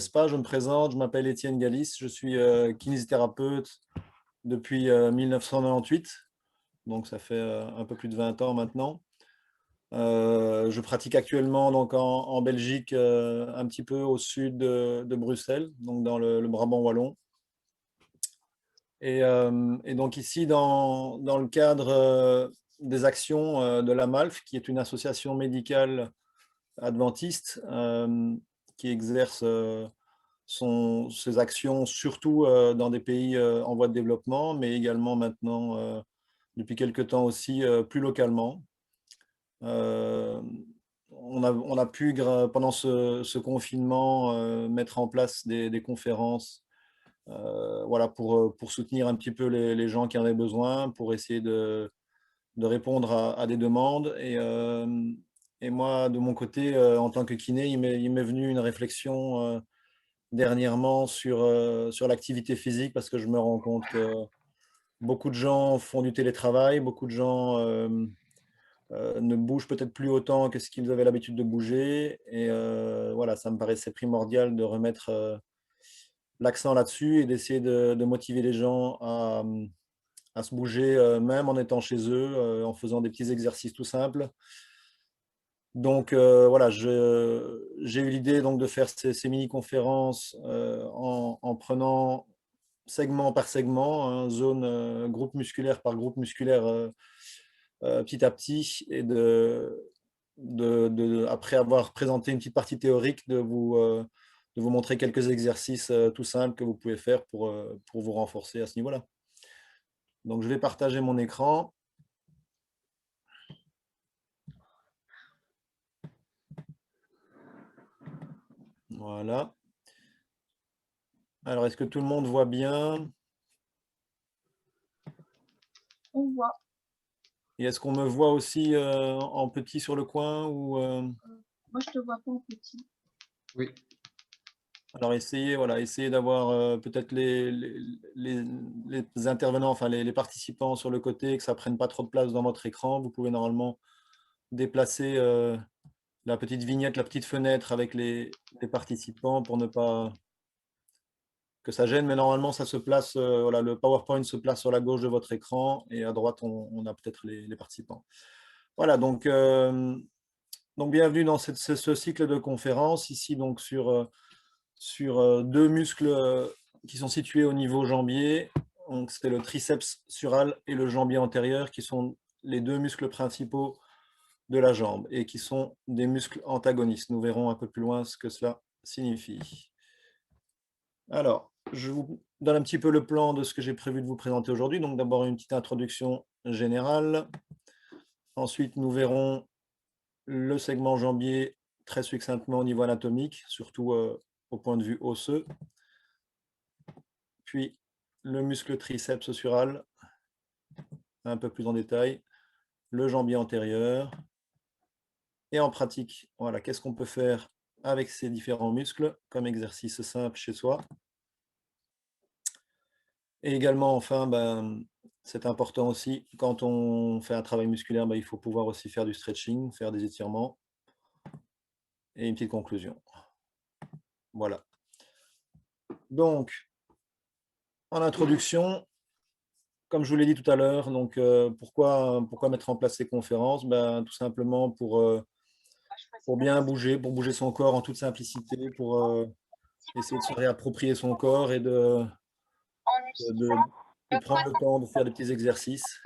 connaissent pas, je me présente, je m'appelle Étienne Galis, je suis kinésithérapeute depuis 1998, donc ça fait un peu plus de 20 ans maintenant. Je pratique actuellement donc en Belgique, un petit peu au sud de Bruxelles, donc dans le Brabant wallon. Et donc ici, dans le cadre des actions de la MALF, qui est une association médicale adventiste qui exerce ses actions surtout dans des pays en voie de développement, mais également maintenant, depuis quelques temps aussi, plus localement. On a pu, pendant ce confinement, mettre en place des conférences voilà, pour soutenir un petit peu les gens qui en avaient besoin, pour essayer de répondre à des demandes. Et moi, de mon côté, en tant que kiné, il m'est venu une réflexion dernièrement sur l'activité physique, parce que je me rends compte que beaucoup de gens font du télétravail, beaucoup de gens ne bougent peut-être plus autant que ce qu'ils avaient l'habitude de bouger. Et voilà, ça me paraissait primordial de remettre l'accent là-dessus et d'essayer de motiver les gens à se bouger, même en étant chez eux, en faisant des petits exercices tout simples. Donc voilà, j'ai eu l'idée donc de faire ces mini-conférences en prenant segment par segment, hein, zone, groupe musculaire par groupe musculaire, petit à petit, et après avoir présenté une petite partie théorique, de vous montrer quelques exercices tout simples que vous pouvez faire pour vous renforcer à ce niveau-là. Donc je vais partager mon écran. Voilà. Alors, est-ce que tout le monde voit bien? On voit. Et est-ce qu'on me voit aussi en petit sur le coin ou Moi, je te vois pas en petit. Oui. Alors, essayez d'avoir peut-être les intervenants, enfin les participants sur le côté, que ça ne prenne pas trop de place dans votre écran. Vous pouvez normalement déplacer la petite vignette, la petite fenêtre avec les participants pour ne pas que ça gêne, mais normalement ça se place, voilà, le PowerPoint se place sur la gauche de votre écran et à droite on a peut-être les participants. Voilà, donc bienvenue dans ce cycle de conférences ici, donc sur deux muscles qui sont situés au niveau jambier. Donc c'est le triceps sural et le jambier antérieur, qui sont les deux muscles principaux de la jambe et qui sont des muscles antagonistes. Nous verrons un peu plus loin ce que cela signifie. Alors, je vous donne un petit peu le plan de ce que j'ai prévu de vous présenter aujourd'hui. Donc d'abord une petite introduction générale. Ensuite, nous verrons le segment jambier très succinctement au niveau anatomique, surtout au point de vue osseux. Puis le muscle triceps sural, un peu plus en détail. Le jambier antérieur. Et en pratique, voilà, qu'est-ce qu'on peut faire avec ces différents muscles comme exercice simple chez soi. Et également, enfin, c'est important aussi, quand on fait un travail musculaire, il faut pouvoir aussi faire du stretching, faire des étirements. Et une petite conclusion. Voilà. Donc, en introduction, comme je vous l'ai dit tout à l'heure, donc pourquoi mettre en place ces conférences? Tout simplement pour bien bouger, pour bouger son corps en toute simplicité, pour essayer de se réapproprier son corps et de prendre le temps de faire des petits exercices.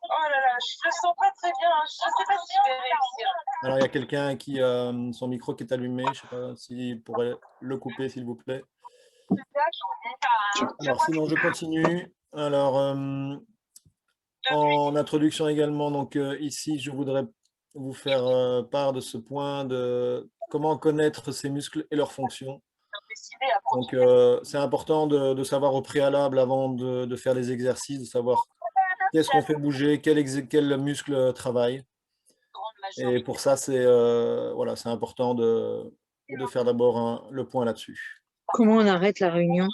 Oh là là, je le sens pas très bien. Je sais pas si je vais réussir. Alors, il y a quelqu'un qui son micro qui est allumé. Je ne sais pas s'il pourrait le couper, s'il vous plaît. Alors, sinon, je continue. Alors, en introduction également, donc ici, je voudrais vous faire part de ce point de comment connaître ces muscles et leurs fonctions. Donc, c'est important de savoir au préalable, avant de faire les exercices, de savoir qu'est-ce qu'on fait bouger, quel muscle travaille. Et pour ça, c'est voilà, c'est important de faire d'abord le point là-dessus. Comment on arrête la réunion?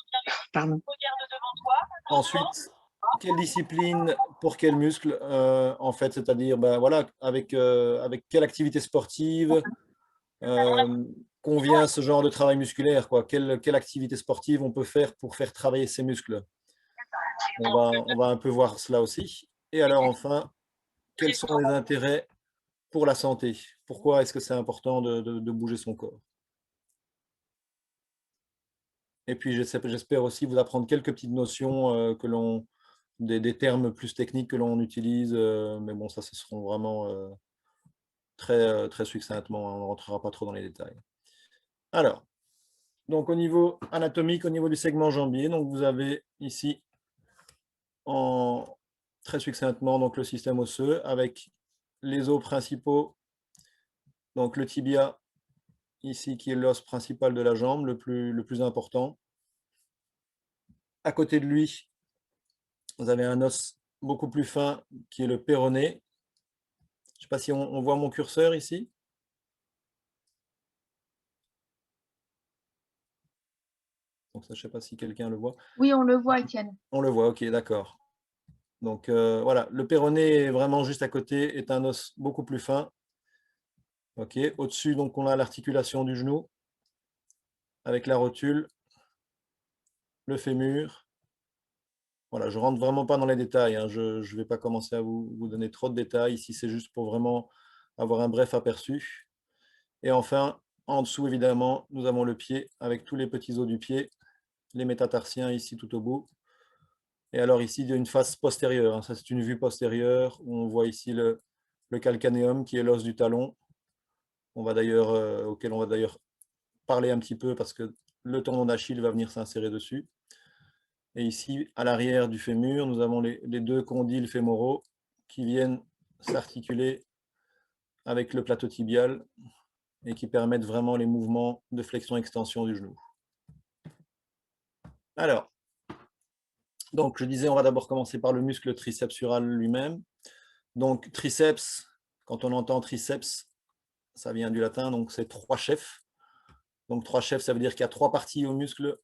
Pardon. Ensuite, quelle discipline pour quel muscle, en fait, c'est-à-dire voilà, avec quelle activité sportive, convient ce genre de travail musculaire, quoi. Quelle activité sportive on peut faire pour faire travailler ces muscles? On va un peu voir cela aussi. Et alors enfin, quels sont les intérêts pour la santé? Pourquoi est-ce que c'est important de bouger son corps? Et puis j'espère aussi vous apprendre quelques petites notions des termes plus techniques que l'on utilise, mais bon, ça, ce seront vraiment très succinctement, on ne rentrera pas trop dans les détails. Alors, donc au niveau anatomique, au niveau du segment jambier, donc vous avez ici très succinctement donc le système osseux avec les os principaux, donc le tibia ici qui est l'os principal de la jambe, le plus important. À côté de lui, vous avez un os beaucoup plus fin qui est le péroné. Je ne sais pas si on voit mon curseur ici. Donc ça, je ne sais pas si quelqu'un le voit. Oui, on le voit, Étienne. On le voit, ok, d'accord. Donc voilà, le péroné est vraiment juste à côté, est un os beaucoup plus fin. Ok, au-dessus, donc on a l'articulation du genou avec la rotule, le fémur. Voilà, je rentre vraiment pas dans les détails, hein. Je ne vais pas commencer à vous donner trop de détails. Ici, c'est juste pour vraiment avoir un bref aperçu. Et enfin, en dessous, évidemment, nous avons le pied avec tous les petits os du pied, les métatarsiens ici tout au bout. Et alors ici, il y a une face postérieure, hein. Ça, c'est une vue postérieure où on voit ici le calcanéum qui est l'os du talon, auquel on va d'ailleurs parler un petit peu parce que le tendon d'Achille va venir s'insérer dessus. Et ici, à l'arrière du fémur, nous avons les deux condyles fémoraux qui viennent s'articuler avec le plateau tibial et qui permettent vraiment les mouvements de flexion-extension du genou. Alors, donc je disais, on va d'abord commencer par le muscle triceps sural lui-même. Donc triceps, quand on entend triceps, ça vient du latin, donc c'est 3 chefs. Donc 3 chefs, ça veut dire qu'il y a 3 parties au muscle,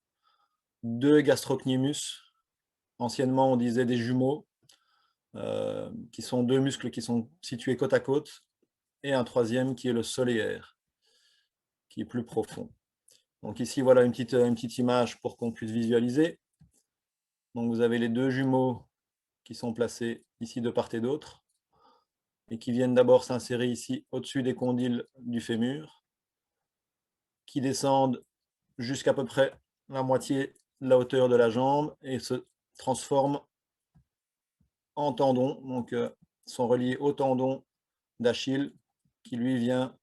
2 gastrocnémus. Anciennement, on disait des jumeaux, qui sont 2 muscles qui sont situés côte à côte, et un troisième qui est le soléaire, qui est plus profond. Donc ici, voilà une petite image pour qu'on puisse visualiser. Donc vous avez les 2 jumeaux qui sont placés ici de part et d'autre, et qui viennent d'abord s'insérer ici au-dessus des condyles du fémur, qui descendent jusqu'à peu près la moitié de la hauteur de la jambe et se transforment en tendons, donc sont reliés au tendon d'Achille qui lui vient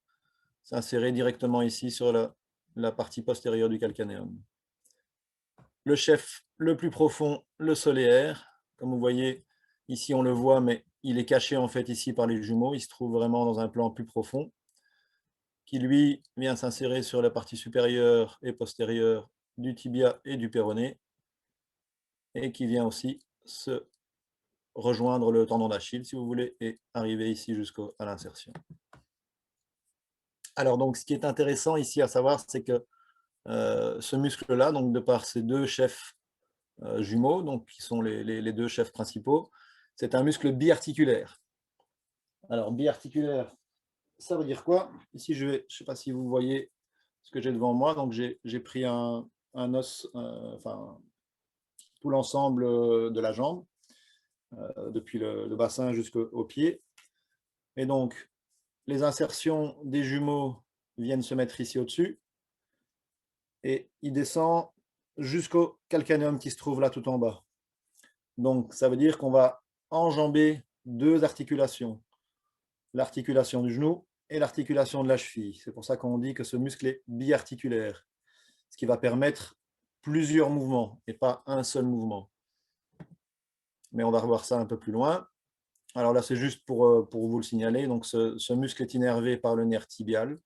s'insérer directement ici sur la partie postérieure du calcanéum. Le chef le plus profond, le soléaire, comme vous voyez, ici on le voit, mais il est caché en fait ici par les jumeaux, il se trouve vraiment dans un plan plus profond, qui lui vient s'insérer sur la partie supérieure et postérieure du tibia et du péroné, et qui vient aussi se rejoindre le tendon d'Achille, si vous voulez, et arriver ici jusqu'à l'insertion. Alors donc, ce qui est intéressant ici à savoir, c'est que ce muscle-là, donc de par ces 2 chefs jumeaux, donc qui sont les 2 chefs principaux, c'est un muscle biarticulaire. Alors biarticulaire, ça veut dire quoi? Ici, je ne sais pas si vous voyez ce que j'ai devant moi, donc j'ai pris un os, enfin tout l'ensemble de la jambe, depuis le bassin jusqu'au pied. Et donc, les insertions des jumeaux viennent se mettre ici au-dessus. Et il descend jusqu'au calcanéum qui se trouve là tout en bas. Donc, ça veut dire qu'on va enjamber 2 articulations. L'articulation du genou et l'articulation de la cheville. C'est pour ça qu'on dit que ce muscle est biarticulaire, ce qui va permettre plusieurs mouvements et pas un seul mouvement. Mais on va revoir ça un peu plus loin. Alors là, c'est juste pour vous le signaler. Donc, ce muscle est innervé par le nerf tibial,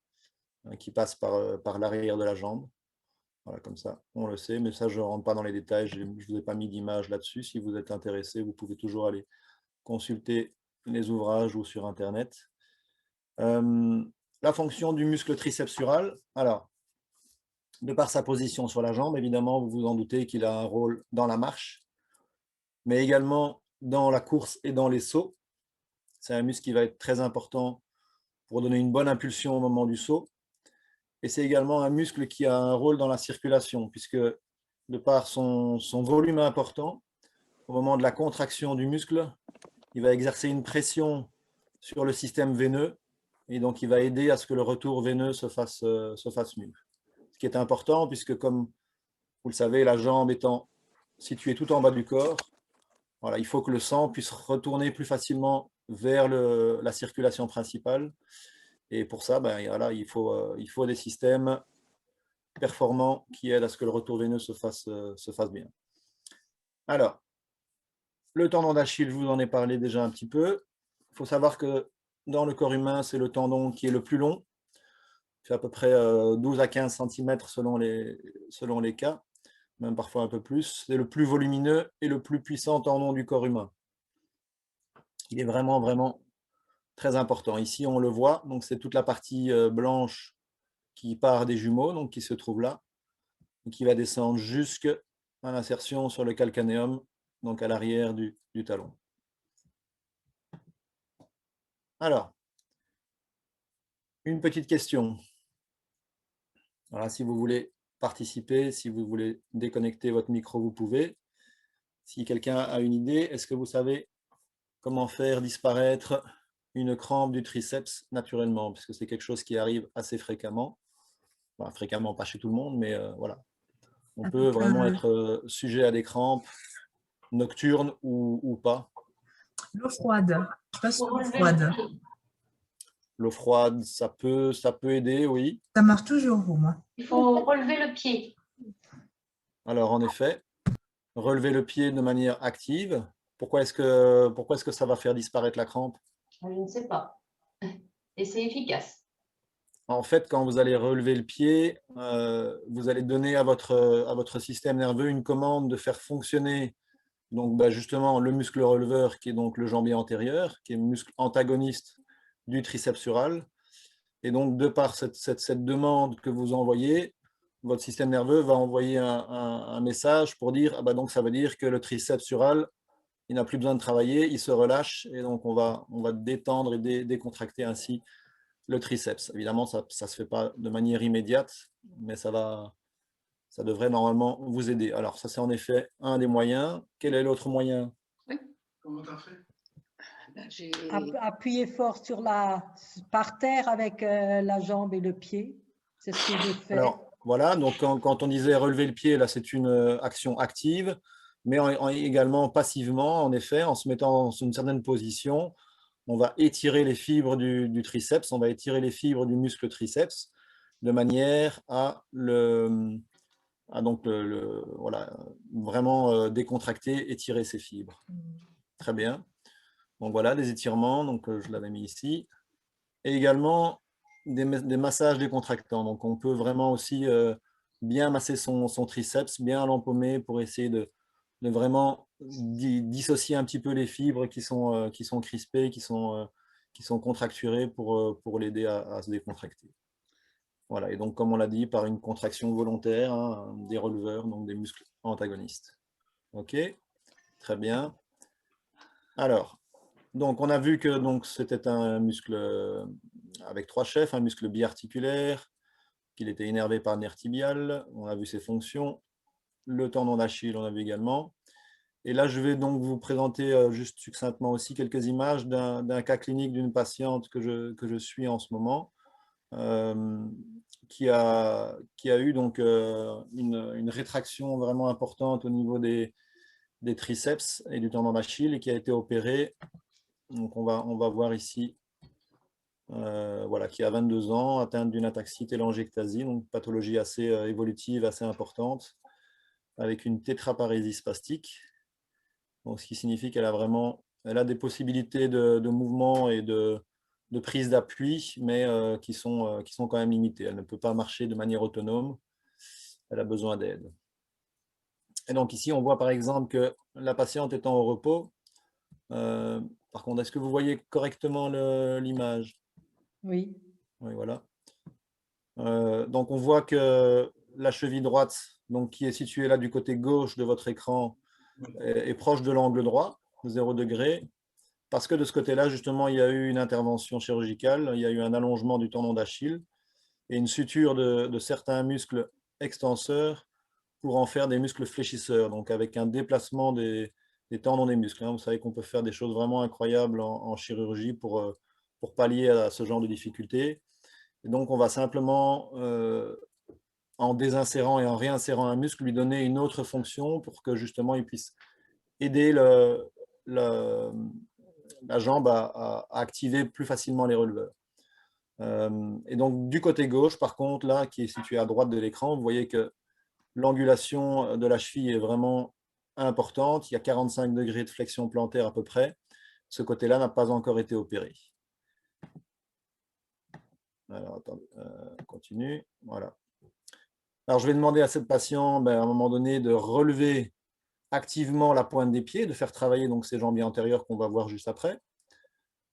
hein, qui passe par l'arrière de la jambe. Voilà, comme ça, on le sait. Mais ça, je ne rentre pas dans les détails. Je ne vous ai pas mis d'image là-dessus. Si vous êtes intéressé, vous pouvez toujours aller consulter les ouvrages ou sur Internet. La fonction du muscle triceps sural. Alors, de par sa position sur la jambe, évidemment, vous vous en doutez qu'il a un rôle dans la marche, mais également dans la course et dans les sauts. C'est un muscle qui va être très important pour donner une bonne impulsion au moment du saut. et c'est également un muscle qui a un rôle dans la circulation, puisque de par son volume important, au moment de la contraction du muscle, il va exercer une pression sur le système veineux, et donc il va aider à ce que le retour veineux se fasse mieux. Ce qui est important, puisque comme vous le savez, la jambe étant située tout en bas du corps, voilà, il faut que le sang puisse retourner plus facilement vers la circulation principale. Et pour ça, ben, voilà, il faut des systèmes performants qui aident à ce que le retour veineux se fasse bien. Alors, le tendon d'Achille, je vous en ai parlé déjà un petit peu. Il faut savoir que dans le corps humain, c'est le tendon qui est le plus long. Il fait à peu près 12 à 15 cm selon les cas, même parfois un peu plus. C'est le plus volumineux et le plus puissant tendon du corps humain. Il est vraiment, vraiment très important. Ici, on le voit, donc c'est toute la partie blanche qui part des jumeaux, donc qui se trouve là, et qui va descendre jusqu'à l'insertion sur le calcanéum, donc à l'arrière du talon. Alors, une petite question. Voilà, si vous voulez participer, si vous voulez déconnecter votre micro, vous pouvez. Si quelqu'un a une idée, est-ce que vous savez comment faire disparaître une crampe du triceps naturellement? Parce que c'est quelque chose qui arrive assez fréquemment. Enfin, fréquemment, pas chez tout le monde, mais voilà. On peut vraiment être sujet à des crampes nocturnes ou pas. L'eau froide. Je passe l'eau froide. L'eau froide, ça peut aider, oui. Ça marche toujours pour moi. Il faut relever le pied. Alors, en effet, relever le pied de manière active. Pourquoi est-ce que ça va faire disparaître la crampe? Je ne sais pas. Et c'est efficace. En fait, quand vous allez relever le pied, vous allez donner à votre système nerveux une commande de faire fonctionner donc, justement le muscle releveur, qui est donc le jambier antérieur, qui est le muscle antagoniste du triceps sural. Et donc, de par cette demande que vous envoyez, votre système nerveux va envoyer un message pour dire, donc ça veut dire que le triceps sural, il n'a plus besoin de travailler, il se relâche, et donc on va détendre et décontracter ainsi le triceps. Évidemment, ça ne se fait pas de manière immédiate, mais ça devrait normalement vous aider. Alors, ça, c'est en effet un des moyens. Quel est l'autre moyen? Comment tu as fait? Appuyer fort par terre avec la jambe et le pied. C'est ce que j'ai fait. Alors, voilà, donc quand on disait relever le pied, là, c'est une action active, mais également passivement, en effet, en se mettant dans une certaine position, on va étirer les fibres du triceps, on va étirer les fibres du muscle triceps, de manière à voilà, vraiment décontracter, étirer ces fibres. Très bien. Donc voilà, des étirements, donc je l'avais mis ici. Et également des massages décontractants. Donc on peut vraiment aussi bien masser son triceps, bien l'empaumer pour essayer de vraiment dissocier un petit peu les fibres qui sont crispées, qui sont contracturées pour l'aider à se décontracter. Voilà, et donc comme on l'a dit, par une contraction volontaire, hein, des releveurs, donc des muscles antagonistes. Ok, très bien. Alors, donc on a vu que c'était un muscle avec 3 chefs, un muscle biarticulaire, qu'il était innervé par le nerf tibial, on a vu ses fonctions, le tendon d'Achille, on a vu également. Et là, je vais donc vous présenter juste succinctement aussi quelques images d'un cas clinique d'une patiente que je suis en ce moment, qui a eu donc une rétraction vraiment importante au niveau des triceps et du tendon d'Achille et qui a été opérée. Donc on va voir ici, voilà, qui a 22 ans, atteinte d'une ataxie télangiectasie, donc pathologie assez évolutive, assez importante, avec une tétraparésie spastique. Donc, ce qui signifie qu'elle a des possibilités de mouvement et de prise d'appui, mais qui sont quand même limitées. Elle ne peut pas marcher de manière autonome. Elle a besoin d'aide. Et donc ici, on voit par exemple que la patiente étant au repos, par contre, est-ce que vous voyez correctement l'image? Oui. Oui, voilà. Donc on voit que la cheville droite, donc, qui est située là du côté gauche de votre écran, est proche de l'angle droit, 0 degré, parce que de ce côté-là, justement, il y a eu une intervention chirurgicale, il y a eu un allongement du tendon d'Achille, et une suture de certains muscles extenseurs pour en faire des muscles fléchisseurs, donc avec un déplacement des tendons des muscles. Vous savez qu'on peut faire des choses vraiment incroyables en chirurgie pour pallier à ce genre de difficultés. Et donc, on va simplement, en désinsérant et en réinsérant un muscle, lui donner une autre fonction pour que justement il puisse aider la jambe à activer plus facilement les releveurs. Et donc, du côté gauche, par contre, là, qui est situé à droite de l'écran, vous voyez que l'angulation de la cheville est vraiment importante. Il y a 45 degrés de flexion plantaire à peu près. Ce côté-là n'a pas encore été opéré. Alors, attendez, on continue. Voilà. Alors, je vais demander à cette patiente, à un moment donné, de relever activement la pointe des pieds, de faire travailler donc ses jambiers antérieurs qu'on va voir juste après.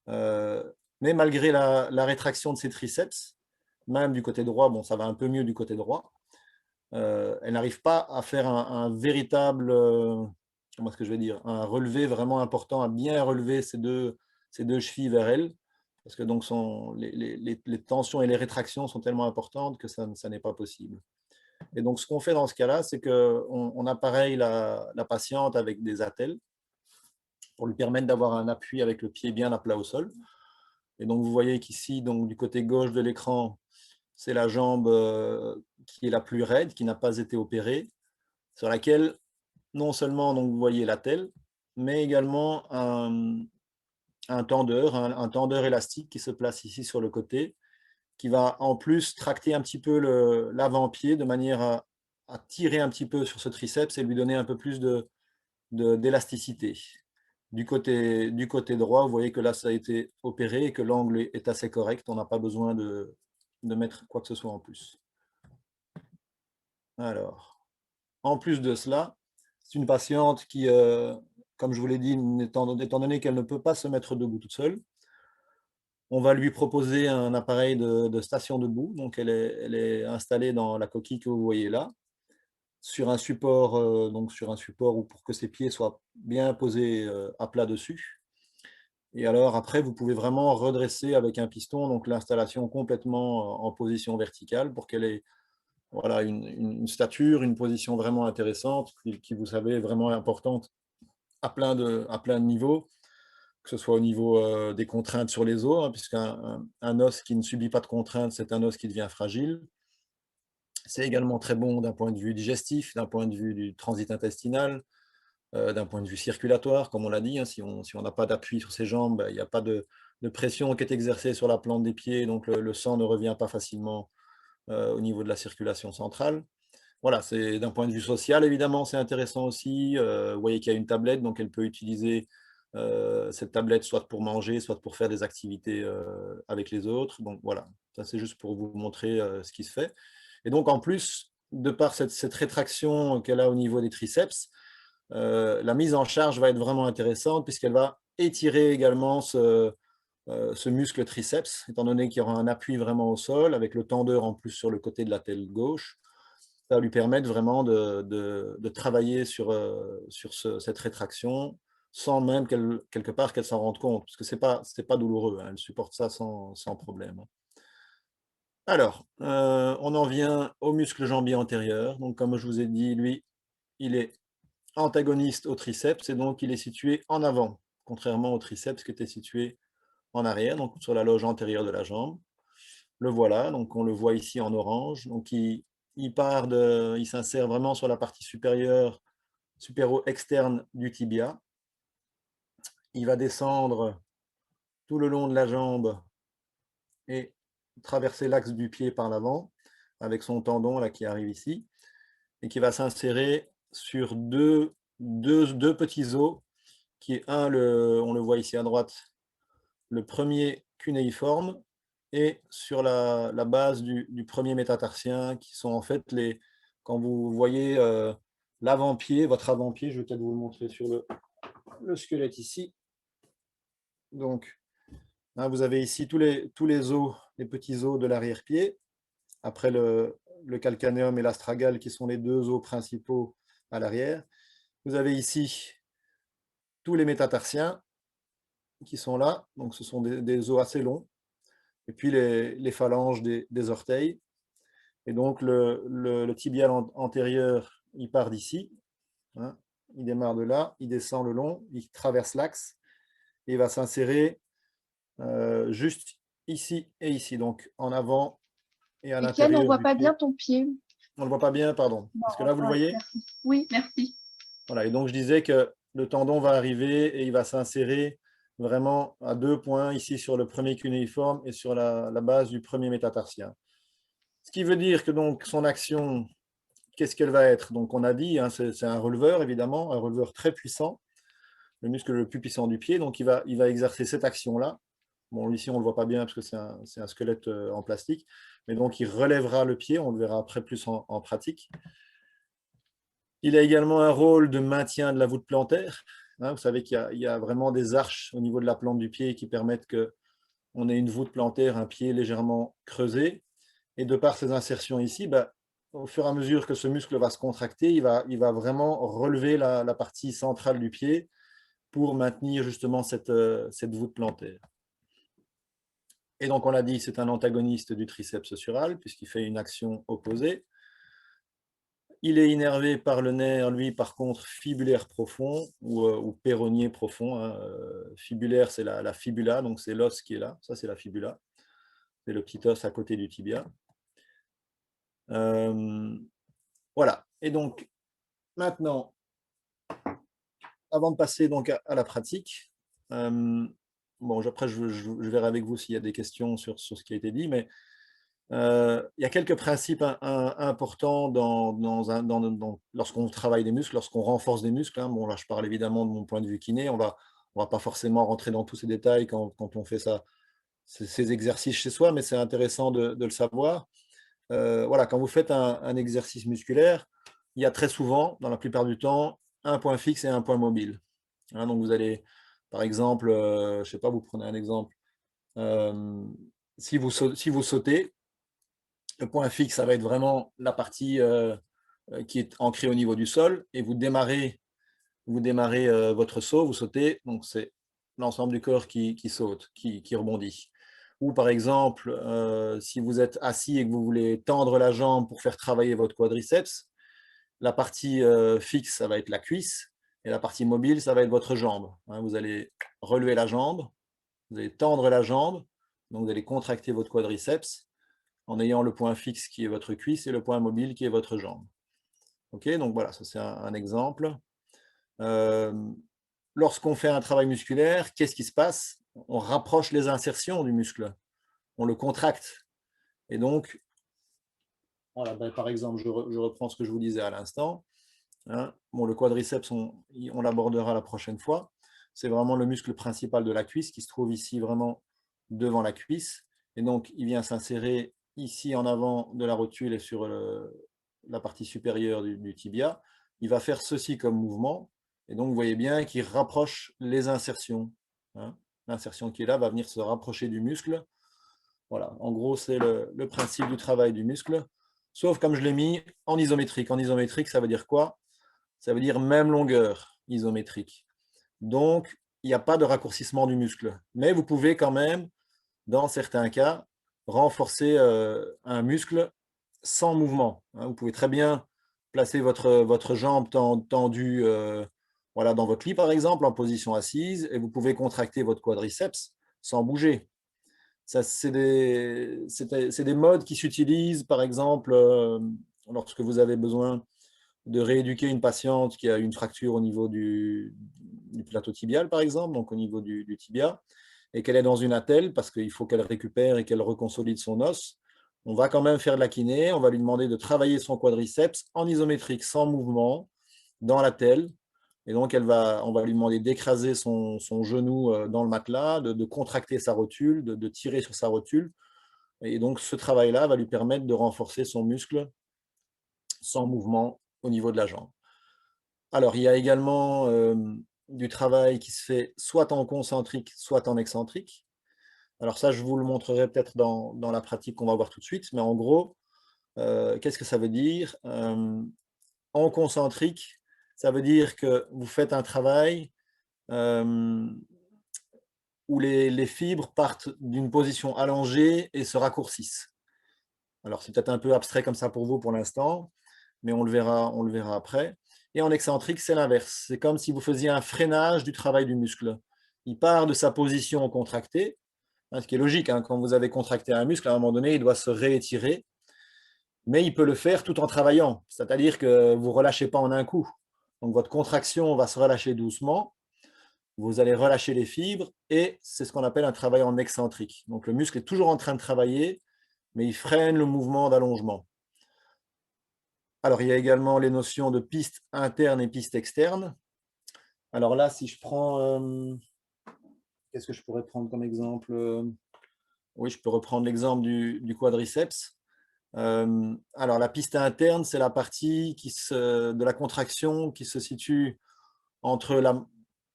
Mais malgré la rétraction de ses triceps, même du côté droit, bon, ça va un peu mieux du côté droit, elle n'arrive pas à faire un véritable, comment est-ce que je vais dire, un relevé vraiment important, à bien relever ces deux chevilles vers elle, parce que donc les tensions et les rétractions sont tellement importantes que ça n'est pas possible. Et donc, ce qu'on fait dans ce cas-là, c'est qu'on appareille la patiente avec des attelles pour lui permettre d'avoir un appui avec le pied bien à plat au sol. Et donc, vous voyez qu'ici, donc, du côté gauche de l'écran, c'est la jambe qui est la plus raide, qui n'a pas été opérée, sur laquelle, non seulement donc, vous voyez l'attelle, mais également un tendeur élastique qui se place ici sur le côté, qui va en plus tracter un petit peu l'avant-pied de manière à tirer un petit peu sur ce triceps et lui donner un peu plus d'élasticité. Du côté droit, vous voyez que là, ça a été opéré et que l'angle est assez correct. On n'a pas besoin de mettre quoi que ce soit en plus. Alors, en plus de cela, c'est une patiente qui, comme je vous l'ai dit, étant donné qu'elle ne peut pas se mettre debout toute seule, on va lui proposer un appareil de station debout. Donc, elle est installée dans la coquille que vous voyez là, sur un support, où pour que ses pieds soient bien posés à plat dessus. Et alors, après, vous pouvez vraiment redresser avec un piston, donc l'installation complètement en position verticale pour qu'elle ait voilà, une stature, une position vraiment intéressante, qui vous savez, est vraiment importante à plein de niveaux, que ce soit au niveau des contraintes sur les os, puisqu'un os qui ne subit pas de contraintes, c'est un os qui devient fragile. C'est également très bon d'un point de vue digestif, d'un point de vue du transit intestinal, d'un point de vue circulatoire, comme on l'a dit. Si on n'a pas d'appui sur ses jambes, il n'y a pas de pression qui est exercée sur la plante des pieds, donc le sang ne revient pas facilement au niveau de la circulation centrale. Voilà, c'est d'un point de vue social, évidemment, c'est intéressant aussi. Vous voyez qu'il y a une tablette, donc elle peut utiliser cette tablette soit pour manger, soit pour faire des activités avec les autres. Donc voilà, ça c'est juste pour vous montrer ce qui se fait. Et donc en plus, de par cette rétraction qu'elle a au niveau des triceps, la mise en charge va être vraiment intéressante puisqu'elle va étirer également ce muscle triceps, étant donné qu'il y aura un appui vraiment au sol, avec le tendeur en plus sur le côté de la tête gauche. Ça va lui permettre vraiment de travailler sur cette rétraction sans même quelque part qu'elle s'en rende compte, parce que c'est pas douloureux, elle supporte ça sans problème. Alors, on en vient au muscle jambier antérieur. Donc, comme je vous ai dit, lui, il est antagoniste au triceps, et donc il est situé en avant, contrairement au triceps qui était situé en arrière, donc sur la loge antérieure de la jambe. Le voilà, donc on le voit ici en orange. Donc il s'insère vraiment sur la partie supérieure, supéro-externe du tibia. Il va descendre tout le long de la jambe et traverser l'axe du pied par l'avant, avec son tendon là qui arrive ici, et qui va s'insérer sur deux petits os, qui est on le voit ici à droite, le premier cunéiforme, et sur la base du premier métatarsien, qui sont en fait quand vous voyez l'avant-pied, votre avant-pied, je vais peut-être vous le montrer sur le squelette ici. Donc, vous avez ici tous les os, les petits os de l'arrière-pied, après le calcanéum et l'astragale, qui sont les deux os principaux à l'arrière. Vous avez ici tous les métatarsiens qui sont là, donc ce sont des os assez longs. et puis les phalanges des orteils. Et donc, le tibial antérieur, il part d'ici, hein, il démarre de là, il descend le long, il traverse l'axe, et il va s'insérer juste ici et ici, donc en avant et à Etienne, on l'intérieur ne voit du pas pied. bien ton pied. On ne le voit pas bien, pardon. Est-ce que là, vous le voyez? Merci. Oui, merci. Voilà, et donc je disais que le tendon va arriver et il va s'insérer vraiment à 2 points, ici sur le premier cunéiforme et sur la base du premier métatarsien. Ce qui veut dire que donc son action, qu'est-ce qu'elle va être? Donc on a dit, hein, c'est un releveur évidemment, un releveur très puissant, le muscle le plus puissant du pied, donc il va exercer cette action-là. Bon, ici on ne le voit pas bien parce que c'est un squelette en plastique, mais donc il relèvera le pied, on le verra après plus en pratique. Il a également un rôle de maintien de la voûte plantaire. Hein, vous savez qu'il y a vraiment des arches au niveau de la plante du pied qui permettent qu'on ait une voûte plantaire, un pied légèrement creusé. Et de par ces insertions ici, au fur et à mesure que ce muscle va se contracter, il va vraiment relever la partie centrale du pied pour maintenir justement cette voûte plantaire. Et donc, on l'a dit, c'est un antagoniste du triceps sural, puisqu'il fait une action opposée. Il est innervé par le nerf, lui, par contre, fibulaire profond ou péronnier profond. Hein. Fibulaire, c'est la fibula, donc c'est l'os qui est là. Ça, c'est la fibula. C'est le petit os à côté du tibia. Voilà. Et donc, maintenant, avant de passer donc à la pratique, bon, après, je verrai avec vous s'il y a des questions sur ce qui a été dit, mais il y a quelques principes importants lorsqu'on travaille des muscles, lorsqu'on renforce des muscles. Hein. Bon, là, je parle évidemment de mon point de vue kiné. On va pas forcément rentrer dans tous ces détails quand on fait ça, ces exercices chez soi, mais c'est intéressant de le savoir. Voilà, quand vous faites un exercice musculaire, il y a très souvent, dans la plupart du temps, un point fixe et un point mobile. Hein, donc, vous allez, par exemple, je ne sais pas, vous prenez un exemple. Si vous sautez, le point fixe, ça va être vraiment la partie qui est ancrée au niveau du sol, et vous démarrez votre saut, vous sautez, donc c'est l'ensemble du corps qui saute, qui rebondit. Ou par exemple, si vous êtes assis et que vous voulez tendre la jambe pour faire travailler votre quadriceps, la partie fixe, ça va être la cuisse, et la partie mobile, ça va être votre jambe. Hein, vous allez relever la jambe, vous allez tendre la jambe, donc vous allez contracter votre quadriceps, en ayant le point fixe qui est votre cuisse et le point mobile qui est votre jambe. Ok, donc voilà, ça c'est un exemple. Lorsqu'on fait un travail musculaire, qu'est-ce qui se passe? On rapproche les insertions du muscle, on le contracte. Et donc, voilà, par exemple, je reprends ce que je vous disais à l'instant. Hein. Bon, le quadriceps, on l'abordera la prochaine fois. C'est vraiment le muscle principal de la cuisse qui se trouve ici vraiment devant la cuisse. Et donc, il vient s'insérer ici en avant de la rotule et sur la partie supérieure du tibia. Il va faire ceci comme mouvement. Et donc, vous voyez bien qu'il rapproche les insertions. Hein. L'insertion qui est là va venir se rapprocher du muscle. Voilà, en gros, c'est le principe du travail du muscle. Sauf, comme je l'ai mis, en isométrique. En isométrique, ça veut dire quoi? Ça veut dire même longueur isométrique. Donc, il n'y a pas de raccourcissement du muscle. Mais vous pouvez quand même, dans certains cas, renforcer un muscle sans mouvement. Hein. Vous pouvez très bien placer votre jambe tendue voilà, dans votre lit, par exemple, en position assise, et vous pouvez contracter votre quadriceps sans bouger. C'est des modes qui s'utilisent, par exemple, lorsque vous avez besoin de rééduquer une patiente qui a une fracture au niveau du plateau tibial, par exemple, donc au niveau du tibia, et qu'elle est dans une attelle parce qu'il faut qu'elle récupère et qu'elle reconsolide son os. On va quand même faire de la kiné, on va lui demander de travailler son quadriceps en isométrique, sans mouvement, dans l'attelle. Et donc, on va lui demander d'écraser son genou dans le matelas, de contracter sa rotule, de tirer sur sa rotule. Et donc, ce travail-là va lui permettre de renforcer son muscle sans mouvement au niveau de la jambe. Alors, il y a également du travail qui se fait soit en concentrique, soit en excentrique. Alors ça, je vous le montrerai peut-être dans la pratique qu'on va voir tout de suite, mais en gros, qu'est-ce que ça veut dire? En concentrique, ça veut dire que vous faites un travail où où les fibres partent d'une position allongée et se raccourcissent. Alors, c'est peut-être un peu abstrait comme ça pour vous pour l'instant, mais on le verra après. Et en excentrique, c'est l'inverse. C'est comme si vous faisiez un freinage du travail du muscle. Il part de sa position contractée, ce qui est logique. Quand vous avez contracté un muscle, à un moment donné, il doit se réétirer, mais il peut le faire tout en travaillant. C'est-à-dire que vous ne relâchez pas en un coup. Donc, votre contraction va se relâcher doucement. Vous allez relâcher les fibres et c'est ce qu'on appelle un travail en excentrique. Donc, le muscle est toujours en train de travailler, mais il freine le mouvement d'allongement. Alors, il y a également les notions de piste interne et piste externe. Alors là, si je prends... qu'est-ce que je pourrais prendre comme exemple? Oui, je peux reprendre l'exemple du quadriceps. Alors, la piste interne, c'est la partie de la contraction qui se situe entre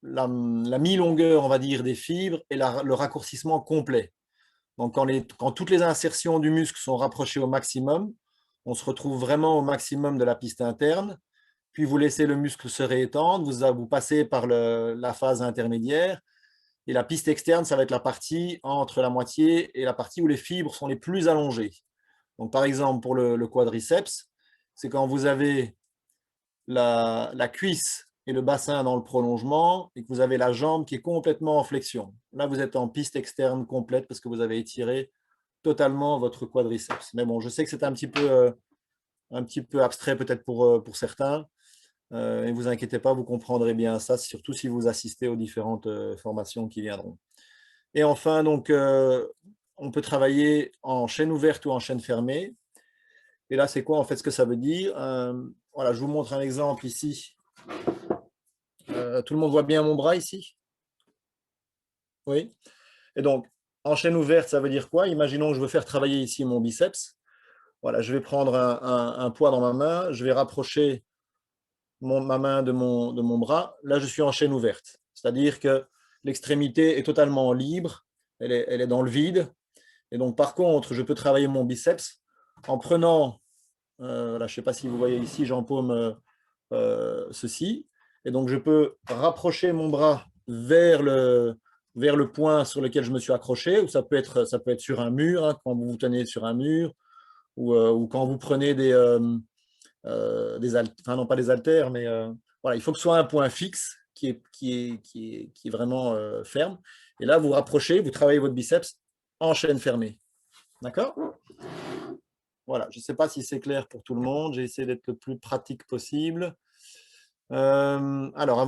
la mi-longueur, on va dire, des fibres et le raccourcissement complet. Donc, quand toutes les insertions du muscle sont rapprochées au maximum, on se retrouve vraiment au maximum de la piste interne, puis vous laissez le muscle se réétendre, vous passez par la phase intermédiaire, et la piste externe, ça va être la partie entre la moitié et la partie où les fibres sont les plus allongées. Donc, par exemple, pour le quadriceps, c'est quand vous avez la cuisse et le bassin dans le prolongement et que vous avez la jambe qui est complètement en flexion. Là, vous êtes en piste externe complète parce que vous avez étiré totalement votre quadriceps. Mais bon, je sais que c'est un petit peu abstrait peut-être pour certains. Et ne vous inquiétez pas, vous comprendrez bien ça, surtout si vous assistez aux différentes formations qui viendront. Et enfin, donc, on peut travailler en chaîne ouverte ou en chaîne fermée. Et là, c'est quoi en fait ce que ça veut dire? Voilà, je vous montre un exemple ici. Tout le monde voit bien mon bras ici? Oui. Et donc, en chaîne ouverte, ça veut dire quoi? Imaginons que je veux faire travailler ici mon biceps. Voilà, je vais prendre un poids dans ma main, je vais rapprocher ma main de mon bras. Là, je suis en chaîne ouverte. C'est-à-dire que l'extrémité est totalement libre, elle est dans le vide. Et donc, par contre, je peux travailler mon biceps en prenant, là, je ne sais pas si vous voyez ici, j'empaume ceci. Et donc, je peux rapprocher mon bras vers le point sur lequel je me suis accroché, ou ça peut être sur un mur, hein, quand vous vous tenez sur un mur, ou quand vous prenez enfin non pas des haltères, mais voilà, il faut que ce soit un point fixe qui est vraiment ferme. Et là, vous rapprochez, vous travaillez votre biceps en chaîne fermée. D'accord? Voilà, je ne sais pas si c'est clair pour tout le monde. J'ai essayé d'être le plus pratique possible. Alors,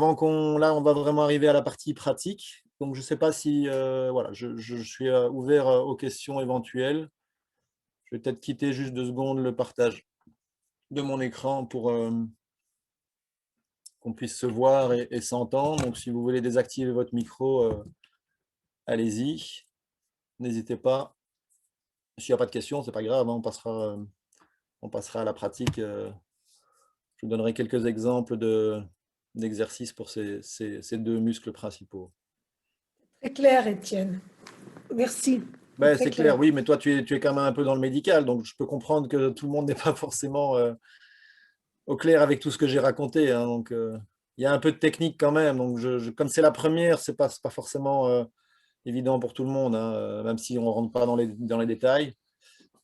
là, on va vraiment arriver à la partie pratique. Donc, je ne sais pas si, voilà, je suis ouvert aux questions éventuelles. Je vais peut-être quitter juste 2 secondes le partage de mon écran pour qu'on puisse se voir et s'entendre. Donc, si vous voulez désactiver votre micro, allez-y. N'hésitez pas. S'il n'y a pas de questions, ce n'est pas grave, hein, on passera à la pratique. Je vous donnerai quelques exemples d'exercices pour ces 2 muscles principaux. Très clair, Étienne. Merci. Ben, c'est clair, oui, mais toi, tu es quand même un peu dans le médical, donc je peux comprendre que tout le monde n'est pas forcément au clair avec tout ce que j'ai raconté. Hein, donc, il y a un peu de technique quand même. Donc, comme c'est la première, ce n'est pas forcément évident pour tout le monde, hein, même si on ne rentre pas dans les détails.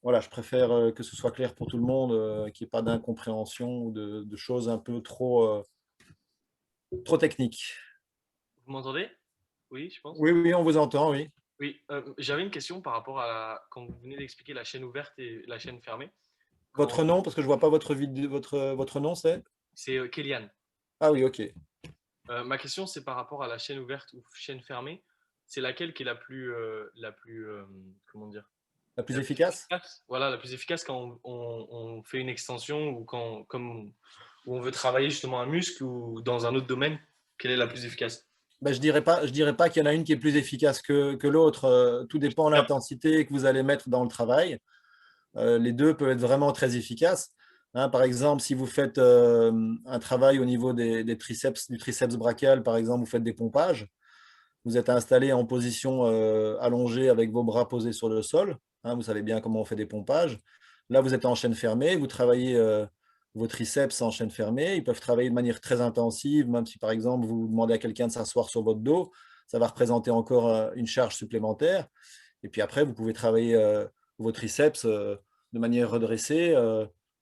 Voilà, je préfère que ce soit clair pour tout le monde, qu'il n'y ait pas d'incompréhension ou de choses un peu trop techniques. Vous m'entendez? Oui, je pense. Oui, on vous entend, oui. Oui, j'avais une question par rapport à quand vous venez d'expliquer la chaîne ouverte et la chaîne fermée. Votre nom, parce que je ne vois pas votre nom, c'est? C'est Kélian. Ah oui, ok. Ma question, c'est par rapport à la chaîne ouverte ou chaîne fermée. C'est laquelle qui est la plus comment dire? La plus efficace? Voilà, la plus efficace quand on fait une extension ou où on veut travailler justement un muscle ou dans un autre domaine. Quelle est la plus efficace? Ben, je dirais pas qu'il y en a une qui est plus efficace que l'autre. Tout dépend de l'intensité que vous allez mettre dans le travail. Les deux peuvent être vraiment très efficaces. Hein, par exemple, si vous faites un travail au niveau des triceps, du triceps brachial, par exemple, vous faites des pompages, vous êtes installé en position allongée avec vos bras posés sur le sol. Hein, vous savez bien comment on fait des pompages. Là, vous êtes en chaîne fermée, vous travaillez vos triceps en chaîne fermée. Ils peuvent travailler de manière très intensive, même si, par exemple, vous demandez à quelqu'un de s'asseoir sur votre dos. ça va représenter encore une charge supplémentaire. Et puis après, vous pouvez travailler vos triceps de manière redressée,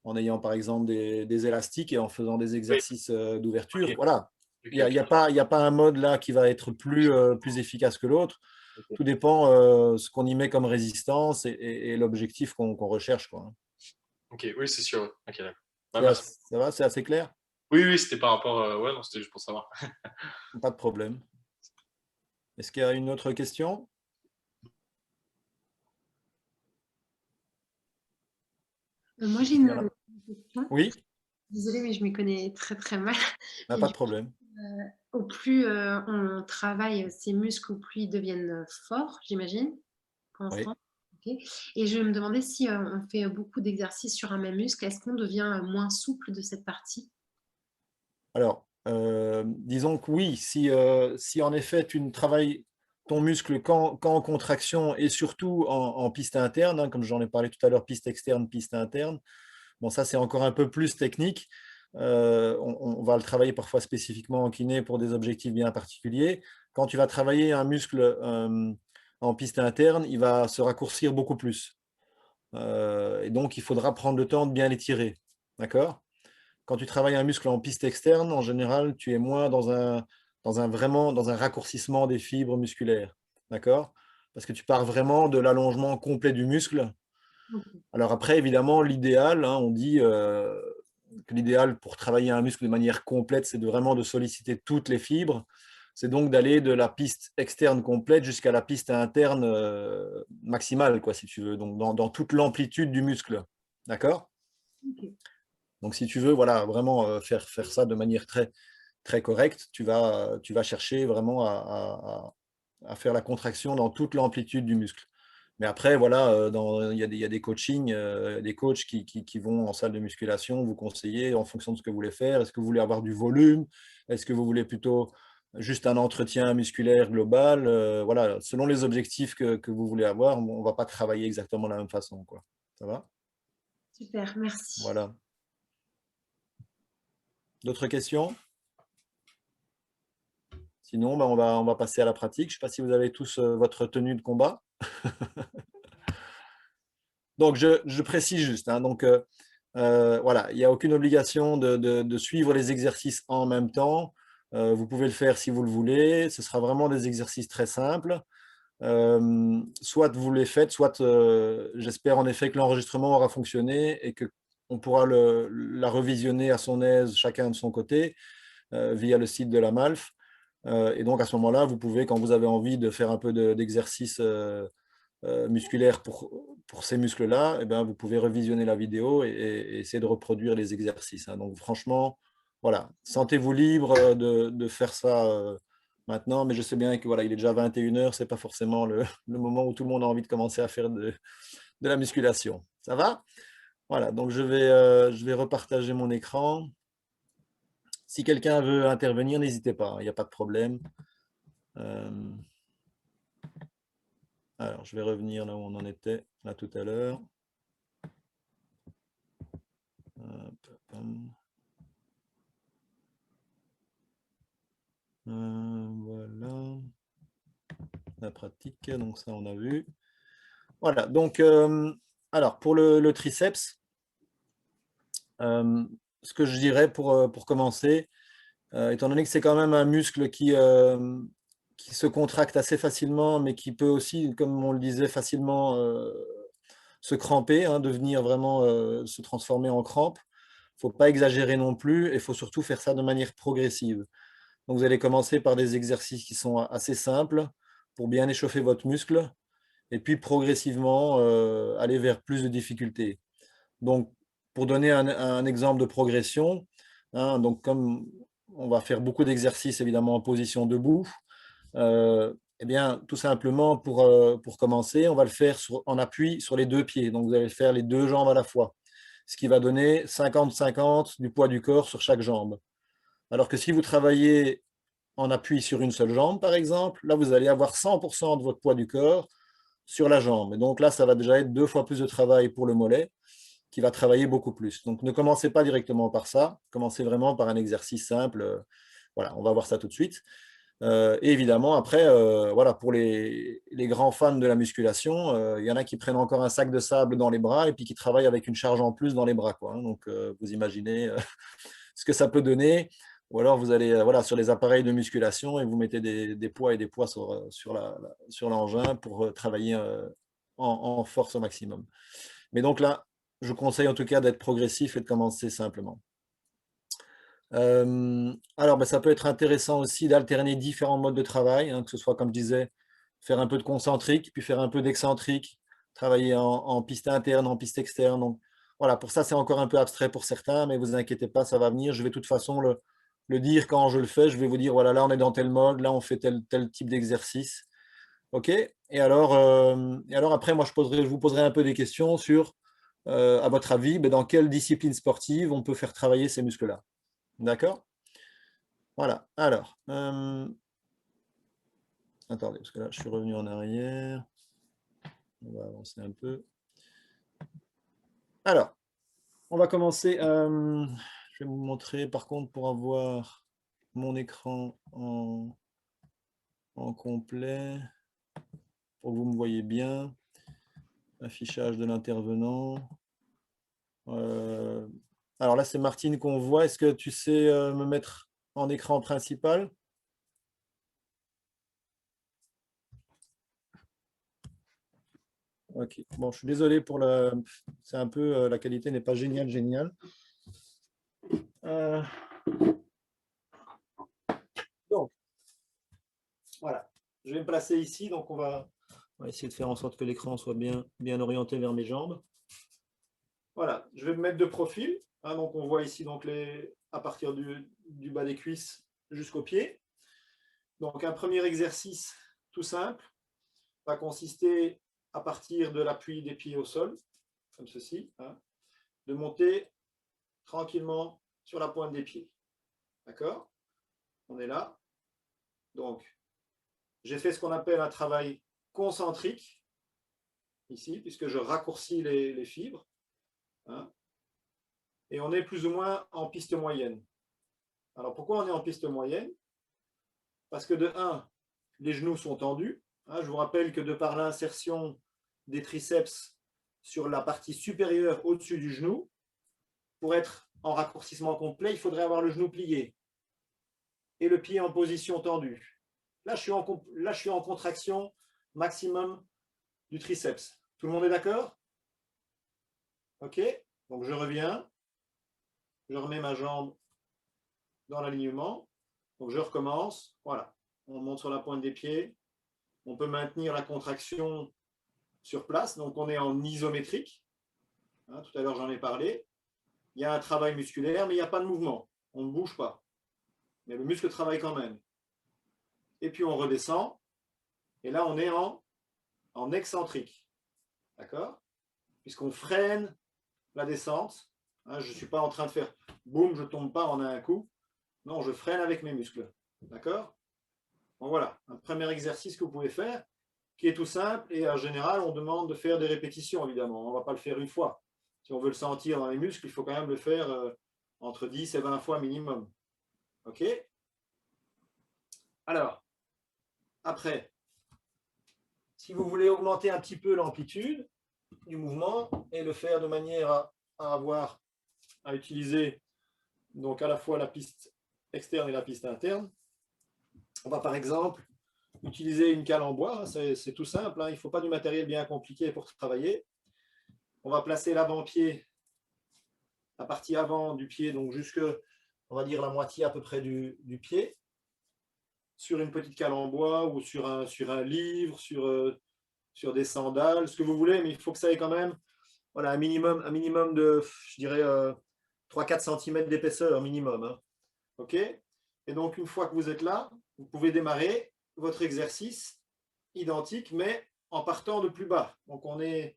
en ayant par exemple des élastiques et en faisant des exercices d'ouverture. Ok. Voilà. Il n'y a pas un mode là qui va être plus efficace que l'autre. Ok. Tout dépend ce qu'on y met comme résistance et l'objectif qu'on recherche, quoi. Ok, oui, c'est sûr. Ok, d'accord. Bah, merci. Ça va, c'est assez clair? Oui, oui, c'était par rapport. Ouais, non, c'était juste pour savoir. Pas de problème. Est-ce qu'il y a une autre question? Moi, j'ai une question. Oui, Désolée, mais je m'y connais très très mal. pas Et de du coup, problème. au plus on travaille ces muscles, au plus ils deviennent forts, j'imagine, Oui. constants. Ok. Et je me demandais si on fait beaucoup d'exercices sur un même muscle, est-ce qu'on devient moins souple de cette partie? Alors, disons que oui, si en effet tu ne travailles ton muscle qu'en contraction et surtout en piste interne, hein, comme j'en ai parlé tout à l'heure, piste externe, piste interne, bon, ça c'est encore un peu plus technique. On va le travailler parfois spécifiquement en kiné pour des objectifs bien particuliers. Quand tu vas travailler un muscle en piste interne, il va se raccourcir beaucoup plus. Et donc, il faudra prendre le temps de bien l'étirer. D'accord? Quand tu travailles un muscle en piste externe, en général, tu es moins vraiment dans un raccourcissement des fibres musculaires. D'accord? Parce que tu pars vraiment de l'allongement complet du muscle. Ok. Alors après, évidemment, l'idéal, hein, on dit que l'idéal pour travailler un muscle de manière complète, c'est vraiment de solliciter toutes les fibres. C'est donc d'aller de la piste externe complète jusqu'à la piste interne maximale, quoi, si tu veux, donc dans toute l'amplitude du muscle. D'accord? Ok. Donc, si tu veux, voilà, vraiment faire ça de manière très, très correcte, tu vas chercher vraiment à faire la contraction dans toute l'amplitude du muscle. Mais après, voilà, il y a des coachings, des coachs qui vont en salle de musculation vous conseiller en fonction de ce que vous voulez faire. Est-ce que vous voulez avoir du volume? Est-ce que vous voulez plutôt juste un entretien musculaire global? Voilà, selon les objectifs que vous voulez avoir, on ne va pas travailler exactement de la même façon, quoi. Ça va? Super, merci. Voilà. D'autres questions? Sinon, ben, on va passer à la pratique. Je ne sais pas si vous avez tous votre tenue de combat. Donc, je précise juste. Hein, donc, voilà, il n'y a aucune obligation de suivre les exercices en même temps. Vous pouvez le faire si vous le voulez. Ce sera vraiment des exercices très simples. Soit vous les faites, soit j'espère en effet que l'enregistrement aura fonctionné et qu'on pourra la revisionner à son aise, chacun de son côté, via le site de la MALF. Et donc, à ce moment-là, vous pouvez, quand vous avez envie de faire un peu d'exercice musculaire pour ces muscles-là, eh ben, vous pouvez revisionner la vidéo et essayer de reproduire les exercices. Hein. Donc, franchement, voilà, sentez-vous libre de faire ça maintenant, mais je sais bien que voilà, il est déjà 21 h, ce n'est pas forcément le moment où tout le monde a envie de commencer à faire de la musculation. Ça va? Voilà, donc je vais repartager mon écran. Si quelqu'un veut intervenir, n'hésitez pas, il n'y a pas de problème. Alors, je vais revenir là où on en était, là tout à l'heure. Voilà. La pratique, donc ça on a vu. Voilà, donc, alors pour le triceps, ce que je dirais pour commencer, étant donné que c'est quand même un muscle qui se contracte assez facilement, mais qui peut aussi, comme on le disait, facilement se cramper, hein, devenir vraiment se transformer en crampe. Il ne faut pas exagérer non plus et il faut surtout faire ça de manière progressive. Donc, vous allez commencer par des exercices qui sont assez simples pour bien échauffer votre muscle et puis progressivement aller vers plus de difficultés. Donc, pour donner un exemple de progression, hein, donc comme on va faire beaucoup d'exercices évidemment en position debout, eh bien, tout simplement pour commencer, on va le faire en appui sur les deux pieds. Donc, vous allez faire les deux jambes à la fois, ce qui va donner 50-50 du poids du corps sur chaque jambe. Alors que si vous travaillez en appui sur une seule jambe, par exemple, là, vous allez avoir 100% de votre poids du corps sur la jambe. Et donc là, ça va déjà être 2 fois plus de travail pour le mollet, qui va travailler beaucoup plus. Donc, ne commencez pas directement par ça. Commencez vraiment par un exercice simple. Voilà, on va voir ça tout de suite. Et évidemment, après, voilà, pour les grands fans de la musculation, il y en a qui prennent encore un sac de sable dans les bras et puis qui travaillent avec une charge en plus dans les bras, quoi, hein. Donc, vous imaginez ce que ça peut donner. Ou alors, vous allez voilà, sur les appareils de musculation et vous mettez des poids et des poids sur l'engin pour travailler en force au maximum. Mais donc là, je conseille en tout cas d'être progressif et de commencer simplement. Alors, ben, ça peut être intéressant aussi d'alterner différents modes de travail, hein, que ce soit, comme je disais, faire un peu de concentrique, puis faire un peu d'excentrique, travailler en piste interne, en piste externe. Donc, voilà, pour ça, c'est encore un peu abstrait pour certains, mais vous inquiétez pas, ça va venir. Je vais de toute façon le dire quand je le fais. Je vais vous dire, voilà, là, on est dans tel mode, là, on fait tel type d'exercice. OK? Et alors, après, moi, je vous poserai un peu des questions sur, à votre avis, ben, dans quelle discipline sportive on peut faire travailler ces muscles-là. D'accord? Voilà. Alors, attendez, parce que là, je suis revenu en arrière. On va avancer un peu. Alors, on va commencer. Je vais vous montrer, par contre, pour avoir mon écran en complet, pour que vous me voyez bien. Affichage de l'intervenant. Alors là, c'est Martine qu'on voit. Est-ce que tu sais me mettre en écran principal? Ok, bon, je suis désolé pour le... C'est un peu... la qualité n'est pas géniale. Donc, voilà. Je vais me placer ici. Donc, on va essayer de faire en sorte que l'écran soit bien orienté vers mes jambes. Voilà, je vais me mettre de profil. Hein, donc, on voit ici donc, à partir du bas des cuisses jusqu'aux pieds. Donc, un premier exercice tout simple va consister à partir de l'appui des pieds au sol, comme ceci, hein, de monter tranquillement sur la pointe des pieds. D'accord? On est là. Donc, j'ai fait ce qu'on appelle un travail concentrique, ici, puisque je raccourcis les fibres. Hein, et on est plus ou moins en piste moyenne. Alors, pourquoi on est en piste moyenne? Parce que de 1, les genoux sont tendus. Hein, je vous rappelle que de par l'insertion des triceps sur la partie supérieure au-dessus du genou, pour être en raccourcissement complet, il faudrait avoir le genou plié et le pied en position tendue. Là, je suis en contraction maximum du triceps. Tout le monde est d'accord? OK? Donc, je reviens. Je remets ma jambe dans l'alignement. Donc, je recommence. Voilà. On monte sur la pointe des pieds. On peut maintenir la contraction sur place. Donc, on est en isométrique. Hein, tout à l'heure, j'en ai parlé. Il y a un travail musculaire, mais il n'y a pas de mouvement. On ne bouge pas. Mais le muscle travaille quand même. Et puis, on redescend. Et là, on est en excentrique. D'accord? Puisqu'on freine la descente. Hein, je ne suis pas en train de faire boum, je ne tombe pas en un coup. Non, je freine avec mes muscles. D'accord? Bon, voilà, un premier exercice que vous pouvez faire, qui est tout simple, et en général, on demande de faire des répétitions, évidemment. On ne va pas le faire une fois. Si on veut le sentir dans les muscles, il faut quand même le faire entre 10 et 20 fois minimum. OK? Alors, après, si vous voulez augmenter un petit peu l'amplitude du mouvement et le faire de manière à utiliser donc à la fois la piste externe et la piste interne, on va par exemple utiliser une cale en bois. C'est tout simple, hein, il ne faut pas du matériel bien compliqué pour travailler. On va placer l'avant-pied, la partie avant du pied, donc jusque, on va dire, la moitié à peu près du pied, sur une petite cale en bois ou sur un livre, sur des sandales, ce que vous voulez, mais il faut que ça ait quand même voilà, un minimum de, je dirais, 3-4 cm d'épaisseur minimum. Hein. OK? Et donc, une fois que vous êtes là, vous pouvez démarrer votre exercice identique, mais en partant de plus bas. Donc, on est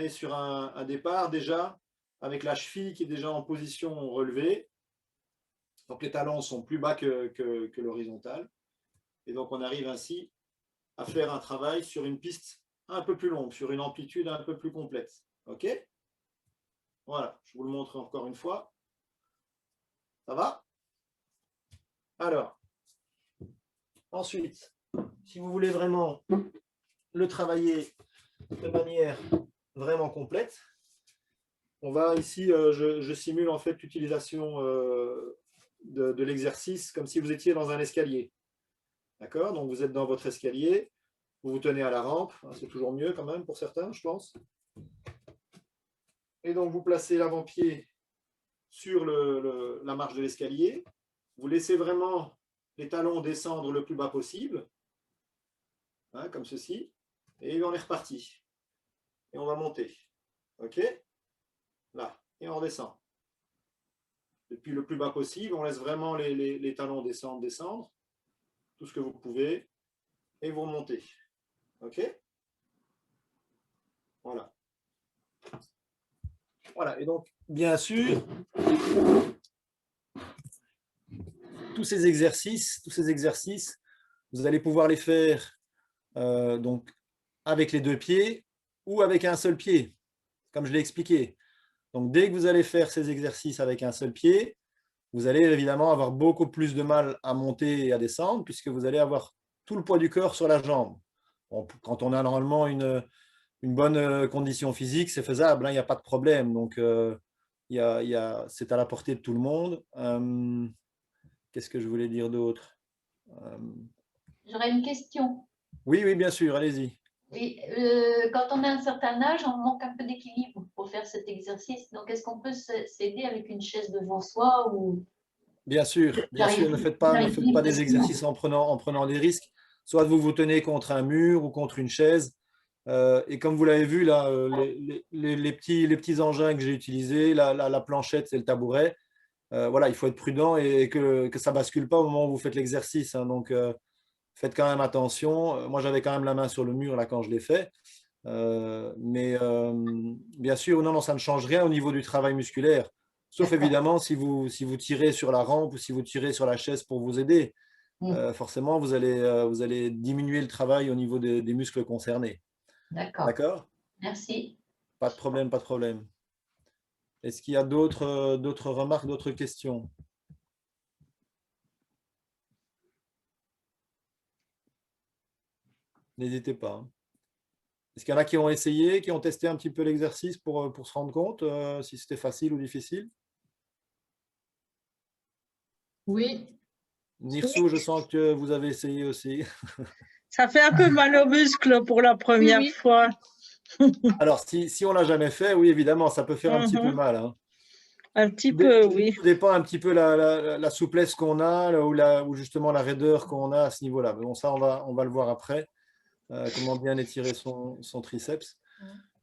sur un départ déjà avec la cheville qui est déjà en position relevée. Donc, les talons sont plus bas que l'horizontale. Et donc, on arrive ainsi à faire un travail sur une piste un peu plus longue, sur une amplitude un peu plus complète. OK? Voilà, je vous le montre encore une fois. Ça va? Alors, Ensuite, si vous voulez vraiment le travailler de manière vraiment complète, on va ici, je simule en fait l'utilisation de l'exercice comme si vous étiez dans un escalier. D'accord? Donc vous êtes dans votre escalier, vous vous tenez à la rampe, c'est toujours mieux quand même pour certains, je pense. Et donc vous placez l'avant-pied sur la marche de l'escalier, vous laissez vraiment les talons descendre le plus bas possible, hein, comme ceci, et on est reparti. Et on va monter. OK? Là, et on redescend. Depuis le plus bas possible, on laisse vraiment les talons descendre, tout ce que vous pouvez, et vous remontez. OK? Voilà. Voilà, et donc, bien sûr, tous ces exercices, vous allez pouvoir les faire donc, avec les deux pieds ou avec un seul pied, comme je l'ai expliqué. Donc, dès que vous allez faire ces exercices avec un seul pied, vous allez évidemment avoir beaucoup plus de mal à monter et à descendre, puisque vous allez avoir tout le poids du corps sur la jambe. Bon, quand on a normalement une bonne condition physique, c'est faisable, hein, il n'y a pas de problème. Donc, c'est à la portée de tout le monde. Qu'est-ce que je voulais dire d'autre? J'aurais une question. Oui, oui, bien sûr, allez-y. Oui, quand on a un certain âge, on manque un peu d'équilibre pour faire cet exercice. Donc, est-ce qu'on peut s'aider avec une chaise devant soi ou... Bien sûr, ne faites pas des exercices en prenant des risques. Soit vous vous tenez contre un mur ou contre une chaise. Et comme vous l'avez vu, là, les petits engins que j'ai utilisés, la planchette, c'est le tabouret. Voilà, il faut être prudent et que ça ne bascule pas au moment où vous faites l'exercice. Hein. Donc, faites quand même attention. Moi, j'avais quand même la main sur le mur là, quand je l'ai fait. Mais bien sûr, non, ça ne change rien au niveau du travail musculaire. Sauf évidemment si vous tirez sur la rampe ou si vous tirez sur la chaise pour vous aider. Forcément, vous allez diminuer le travail au niveau des muscles concernés. D'accord. D'accord? Merci. Pas de problème, pas de problème. Est-ce qu'il y a d'autres remarques, d'autres questions? N'hésitez pas. Hein. Est-ce qu'il y en a qui ont essayé, qui ont testé un petit peu l'exercice pour se rendre compte si c'était facile ou difficile? Oui. Nirso, je sens que vous avez essayé aussi. Ça fait un peu mal aux muscles pour la première fois. Alors, si on ne l'a jamais fait, oui, évidemment, ça peut faire un petit peu mal. Hein. Un petit peu, oui. Tout dépend un petit peu la souplesse qu'on a ou justement la raideur qu'on a à ce niveau-là. Bon, ça, on va le voir après. Comment bien étirer son triceps.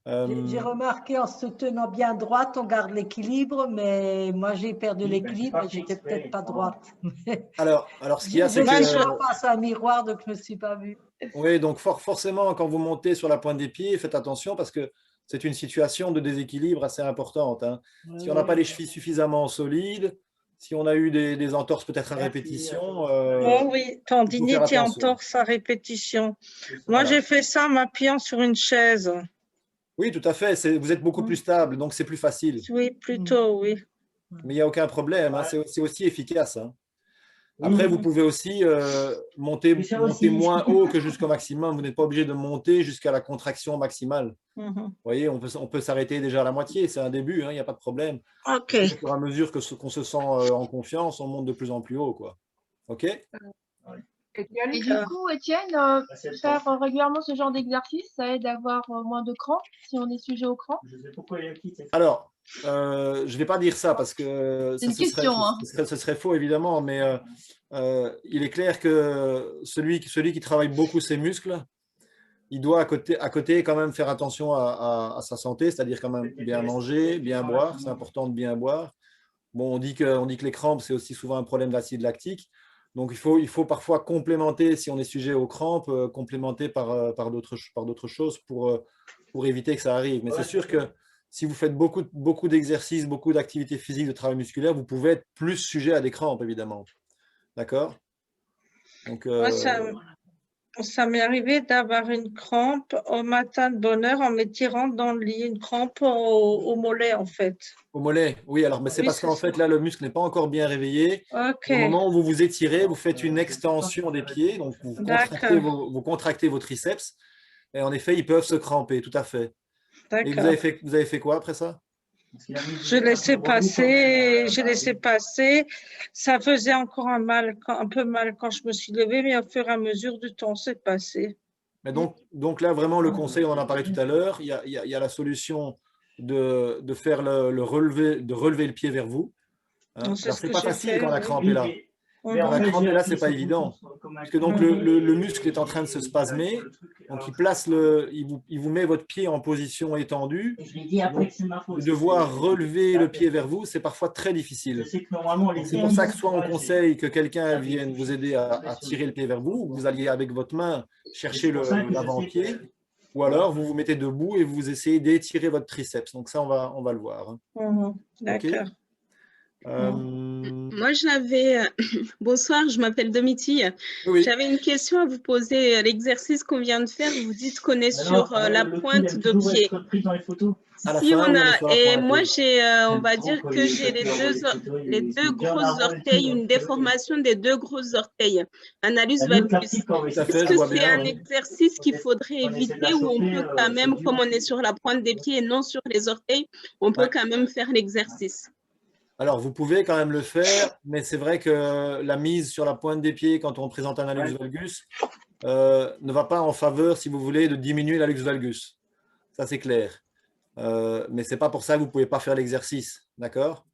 J'ai remarqué en se tenant bien droite, on garde l'équilibre, mais moi j'ai perdu l'équilibre et j'étais peut-être pas droite. Alors ce qu'il y a, c'est que... Je passe à un miroir, donc je ne me suis pas vue. Oui, donc forcément, quand vous montez sur la pointe des pieds, faites attention parce que c'est une situation de déséquilibre assez importante. Hein. Si on n'a pas les chevilles suffisamment solides, si on a eu des entorses peut-être à répétition... Oh oui, tendinite, entorse à répétition. Moi, j'ai fait ça en m'appuyant sur une chaise. Oui, tout à fait. Vous êtes beaucoup plus stable, donc c'est plus facile. Oui, plutôt, oui. Mais il n'y a aucun problème. Hein. C'est aussi efficace. Hein. Après, vous pouvez aussi monter moins haut que jusqu'au maximum. Vous n'êtes pas obligé de monter jusqu'à la contraction maximale. Vous voyez, on peut s'arrêter déjà à la moitié. C'est un début, hein, il n'y a pas de problème. OK. Au fur et à mesure qu'on se sent en confiance, on monte de plus en plus haut. Quoi. OK? Et du coup, Étienne, faire régulièrement ce genre d'exercice, ça aide à avoir moins de crampes si on est sujet aux crampes? Alors, je ne vais pas dire ça parce que ce serait faux évidemment, mais il est clair que celui qui travaille beaucoup ses muscles, il doit à côté quand même faire attention à sa santé, c'est-à-dire quand même bien manger, bien boire, c'est important de bien boire. Bon, on dit que les crampes, c'est aussi souvent un problème d'acide lactique. Donc, il faut parfois complémenter, si on est sujet aux crampes, complémenter par d'autres choses pour éviter que ça arrive. Mais c'est sûr que si vous faites beaucoup d'exercices, beaucoup d'activités physiques, de travail musculaire, vous pouvez être plus sujet à des crampes, évidemment. D'accord? Donc, Ça m'est arrivé d'avoir une crampe au matin de bonne heure en m'étirant dans le lit, une crampe au mollet en fait. Au mollet, oui, alors mais c'est Oui, parce c'est qu'en ça. fait, là, le muscle n'est pas encore bien réveillé. Ok, Au moment où vous vous étirez, vous faites une extension des pieds, donc d'accord, vous contractez vos triceps, et en effet, ils peuvent se cramper, tout à fait. Et d'accord. vous avez fait quoi après ça? J'ai laissé passer. Ça faisait encore un peu mal quand je me suis levée, mais au fur et à mesure du temps, c'est passé. Mais donc là, vraiment, le conseil, on en a parlé tout à l'heure, il y a la solution de faire le relever, de relever le pied vers vous. Hein. C'est Alors, ce c'est que pas j'ai facile fait, quand la oui. crampe est là. Quand la crampe est là, c'est pas évident. Parce que donc le muscle est en train de se spasmer, donc il vous met votre pied en position étendue. Donc, de devoir relever le pied vers vous, c'est parfois très difficile. C'est pour ça que soit on conseille que quelqu'un vienne vous aider à tirer le pied vers vous, ou vous alliez avec votre main chercher l'avant-pied, ou alors vous vous mettez debout et vous essayez d'étirer votre triceps. Donc ça, on va le voir. Mhm. D'accord. Moi, j'avais... Bonsoir, je m'appelle Domiti. Oui. J'avais une question à vous poser. L'exercice qu'on vient de faire, vous dites qu'on est sur la pointe de pied. À la Si fin, on oui, on est a... sur la Et pointe, moi, oui. on va dire que j'ai les deux gros orteils, une déformation des deux gros orteils, un hallux valgus. Est-ce que c'est un exercice qu'il faudrait éviter ou on peut quand même, comme on est sur la pointe des pieds et non sur les orteils, on peut quand même faire l'exercice? Alors, vous pouvez quand même le faire, mais c'est vrai que la mise sur la pointe des pieds quand on présente un hallux valgus ne va pas en faveur, si vous voulez, de diminuer l'hallux valgus. Ça, c'est clair. Mais ce n'est pas pour ça que vous ne pouvez pas faire l'exercice. D'accord?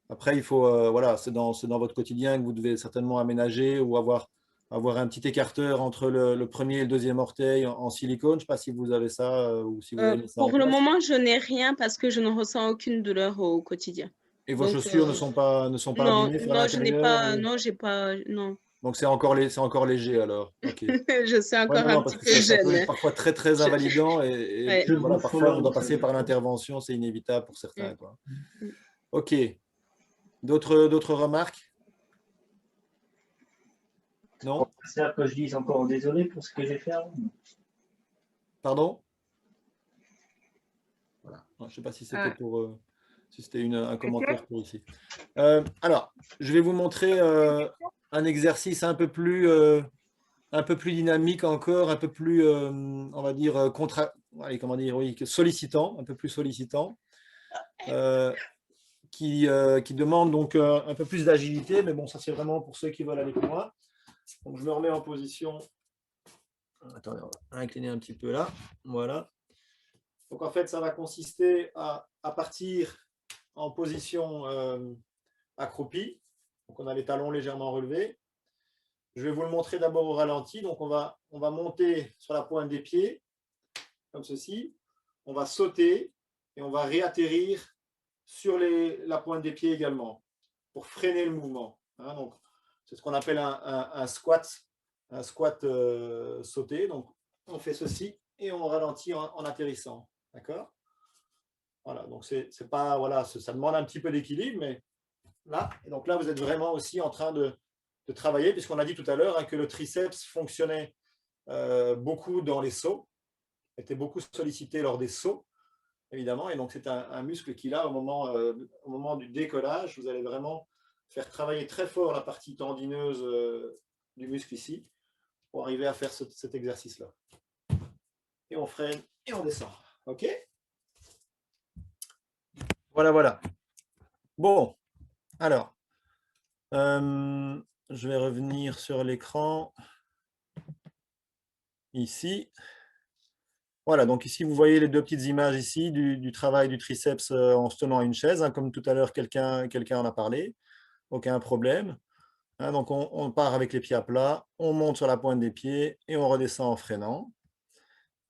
Après, il faut, voilà, c'est dans votre quotidien que vous devez certainement aménager ou avoir un petit écarteur entre le premier et le deuxième orteil en silicone. Je ne sais pas si vous avez ça ou si vous avez mis ça en Pour le place. moment, je n'ai rien parce que je ne ressens aucune douleur au quotidien. Et vos chaussures ne sont pas non, abîmées sur non, je n'ai pas, l'intérieur non, j'ai pas, non. Donc c'est encore léger alors. Okay. Je suis encore un petit peu jeune. Ça peut être parfois très très invalidant et Ouais. voilà, parfois on doit passer par l'intervention, c'est inévitable pour certains. Quoi. Ok. D'autres remarques? Non? C'est là que je dise encore désolé pour ce que j'ai fait avant. Pardon? Voilà. Je ne sais pas si c'était pour si c'était un commentaire pour ici. Alors, je vais vous montrer un exercice un peu plus dynamique encore, un peu plus, on va dire, sollicitant, un peu plus sollicitant, qui demande donc un peu plus d'agilité, mais bon, ça c'est vraiment pour ceux qui veulent aller plus loin. Donc, je me remets en position. Attendez, on va incliner un petit peu là. Voilà. Donc, en fait, ça va consister à partir en position accroupie. Donc, on a les talons légèrement relevés. Je vais vous le montrer d'abord au ralenti. Donc, on va monter sur la pointe des pieds, comme ceci. On va sauter et on va réatterrir sur la pointe des pieds également, pour freiner le mouvement. Hein, donc, c'est ce qu'on appelle un squat sauté. Donc, on fait ceci et on ralentit en atterrissant. D'accord? Voilà, donc c'est pas, voilà, ça demande un petit peu d'équilibre, mais là, et donc là, vous êtes vraiment aussi en train de travailler, puisqu'on a dit tout à l'heure hein, que le triceps fonctionnait beaucoup dans les sauts, était beaucoup sollicité lors des sauts, évidemment, et donc c'est un muscle qui, là, au moment du décollage, vous allez vraiment faire travailler très fort la partie tendineuse du muscle ici, pour arriver à faire cet exercice-là. Et on freine et on descend. OK? Voilà, voilà. Bon, alors, je vais revenir sur l'écran. Ici. Voilà, donc ici, vous voyez les deux petites images ici du travail du triceps en se tenant à une chaise. Hein, comme tout à l'heure, quelqu'un en a parlé. Aucun problème. Hein, donc, on part avec les pieds à plat, on monte sur la pointe des pieds et on redescend en freinant.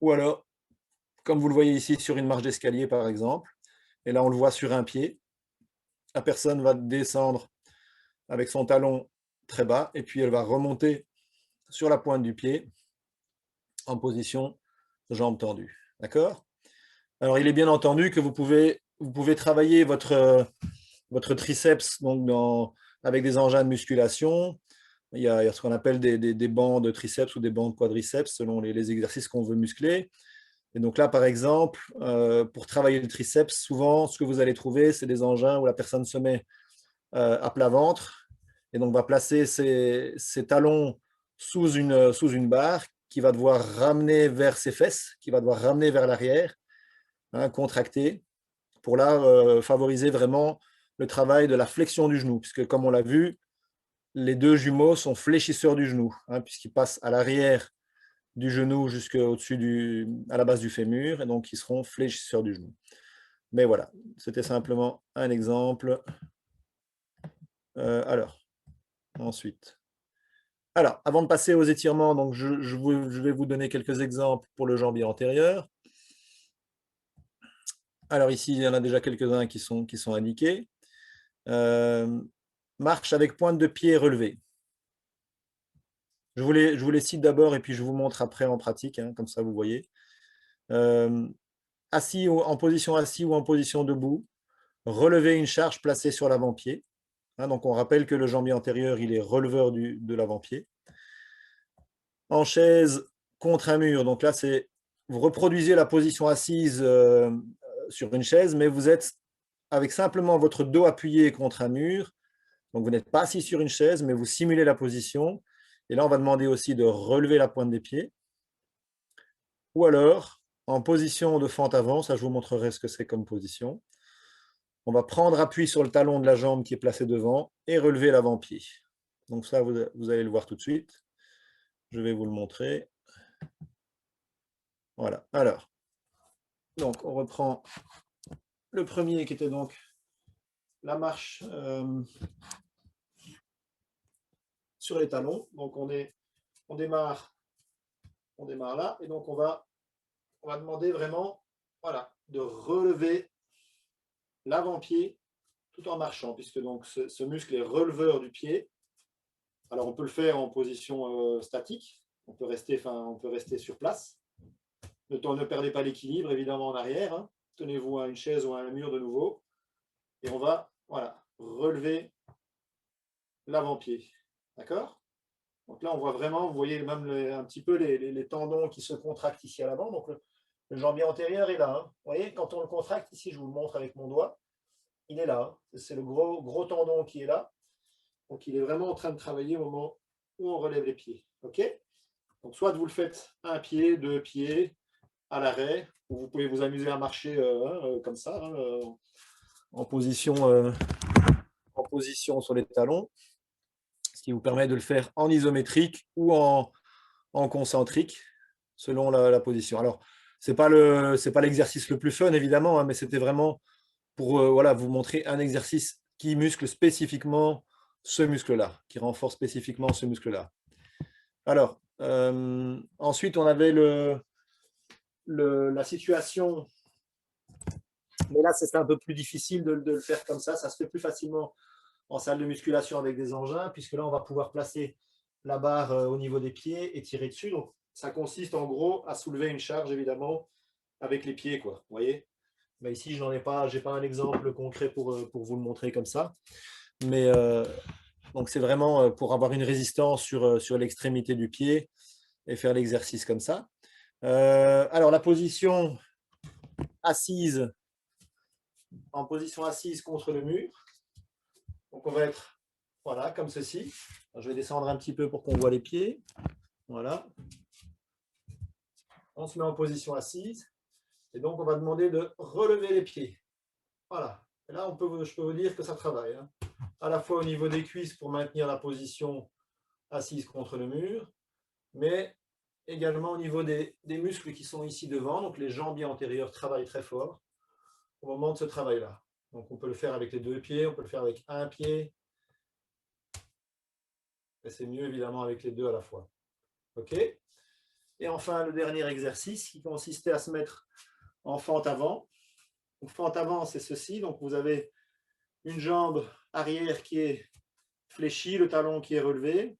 Ou alors, comme vous le voyez ici, sur une marche d'escalier, par exemple. Et là, on le voit sur un pied. La personne va descendre avec son talon très bas et puis elle va remonter sur la pointe du pied en position jambes tendues. D'accord? Alors, il est bien entendu que vous pouvez travailler votre triceps donc avec des engins de musculation il y a ce qu'on appelle des bandes triceps ou des bandes quadriceps selon les exercices qu'on veut muscler. Et donc là, par exemple, pour travailler le triceps, souvent, ce que vous allez trouver, c'est des engins où la personne se met à plat ventre et donc va placer ses talons sous une barre qui va devoir ramener vers ses fesses, qui va devoir ramener vers l'arrière, hein, contracter, pour là favoriser vraiment le travail de la flexion du genou, puisque comme on l'a vu, les deux jumeaux sont fléchisseurs du genou, hein, puisqu'ils passent à l'arrière du genou jusqu'au-dessus à la base du fémur, et donc ils seront fléchisseurs du genou. Mais voilà, c'était simplement un exemple. Alors, ensuite. Alors, avant de passer aux étirements, donc je vais vous donner quelques exemples pour le jambier antérieur. Alors ici, il y en a déjà quelques-uns qui sont indiqués. Marche avec pointe de pied relevée. Je vous les cite d'abord et puis je vous montre après en pratique, hein, comme ça vous voyez. Assis en position assis ou en position debout, relever une charge placée sur l'avant-pied. Hein, donc on rappelle que le jambier antérieur, il est releveur de l'avant-pied. En chaise contre un mur, donc là, vous reproduisez la position assise sur une chaise, mais vous êtes avec simplement votre dos appuyé contre un mur. Donc vous n'êtes pas assis sur une chaise, mais vous simulez la position. Et là, on va demander aussi de relever la pointe des pieds. Ou alors, en position de fente avant, ça je vous montrerai ce que c'est comme position. On va prendre appui sur le talon de la jambe qui est placé devant et relever l'avant-pied. Donc ça, vous allez le voir tout de suite. Je vais vous le montrer. Voilà. Alors, donc on reprend le premier qui était donc la marche sur les talons. Donc on démarre là et donc on va demander vraiment, voilà, de relever l'avant-pied tout en marchant, puisque donc ce muscle est releveur du pied. Alors on peut le faire en position statique, on peut rester sur place. Ne perdez pas l'équilibre évidemment en arrière, hein. Tenez-vous à une chaise ou à un mur de nouveau et on va, voilà, relever l'avant-pied. D'accord? Donc là, on voit vraiment, vous voyez même un petit peu les tendons qui se contractent ici à l'avant. Donc le jambier antérieur est là. Hein. Vous voyez, quand on le contracte ici, je vous le montre avec mon doigt, il est là. Hein. C'est le gros tendon qui est là. Donc il est vraiment en train de travailler au moment où on relève les pieds. OK? Donc soit vous le faites un pied, deux pieds, à l'arrêt, ou vous pouvez vous amuser à marcher comme ça, hein, en position sur les talons, ce qui vous permet de le faire en isométrique ou en concentrique, selon la position. Alors, ce n'est pas l'exercice le plus fun, évidemment, hein, mais c'était vraiment pour voilà, vous montrer un exercice qui muscle spécifiquement ce muscle-là, qui renforce spécifiquement ce muscle-là. Alors, ensuite, on avait la situation, mais là, c'est un peu plus difficile de le faire comme ça se fait plus facilement en salle de musculation avec des engins, puisque là, on va pouvoir placer la barre au niveau des pieds et tirer dessus. Donc, ça consiste en gros à soulever une charge, évidemment, avec les pieds, quoi. Vous voyez? Mais ici, je n'ai pas un exemple concret pour vous le montrer comme ça. Mais donc, c'est vraiment pour avoir une résistance sur l'extrémité du pied et faire l'exercice comme ça. Alors, la position assise, en position assise contre le mur. Donc, on va être, voilà, comme ceci. Alors, je vais descendre un petit peu pour qu'on voit les pieds. Voilà. On se met en position assise. Et donc, on va demander de relever les pieds. Voilà. Et là, je peux vous dire que ça travaille. Hein. À la fois au niveau des cuisses pour maintenir la position assise contre le mur, mais également au niveau des muscles qui sont ici devant. Donc, les jambiers antérieurs travaillent très fort au moment de ce travail-là. Donc, on peut le faire avec les deux pieds, on peut le faire avec un pied. Et c'est mieux, évidemment, avec les deux à la fois. OK? Et enfin, le dernier exercice qui consistait à se mettre en fente avant. Donc, fente avant, c'est ceci. Donc, vous avez une jambe arrière qui est fléchie, le talon qui est relevé.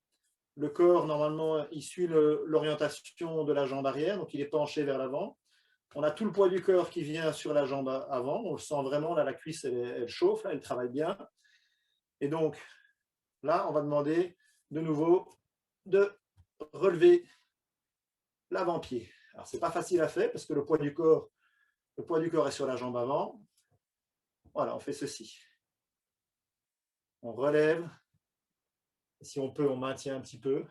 Le corps, normalement, il suit l'orientation de la jambe arrière, donc il est penché vers l'avant. On a tout le poids du corps qui vient sur la jambe avant. On le sent vraiment, là, la cuisse, elle chauffe, là, elle travaille bien. Et donc, là, on va demander de nouveau de relever l'avant-pied. Alors, ce n'est pas facile à faire parce que le poids du corps est sur la jambe avant. Voilà, on fait ceci. On relève. Si on peut, on maintient un petit peu.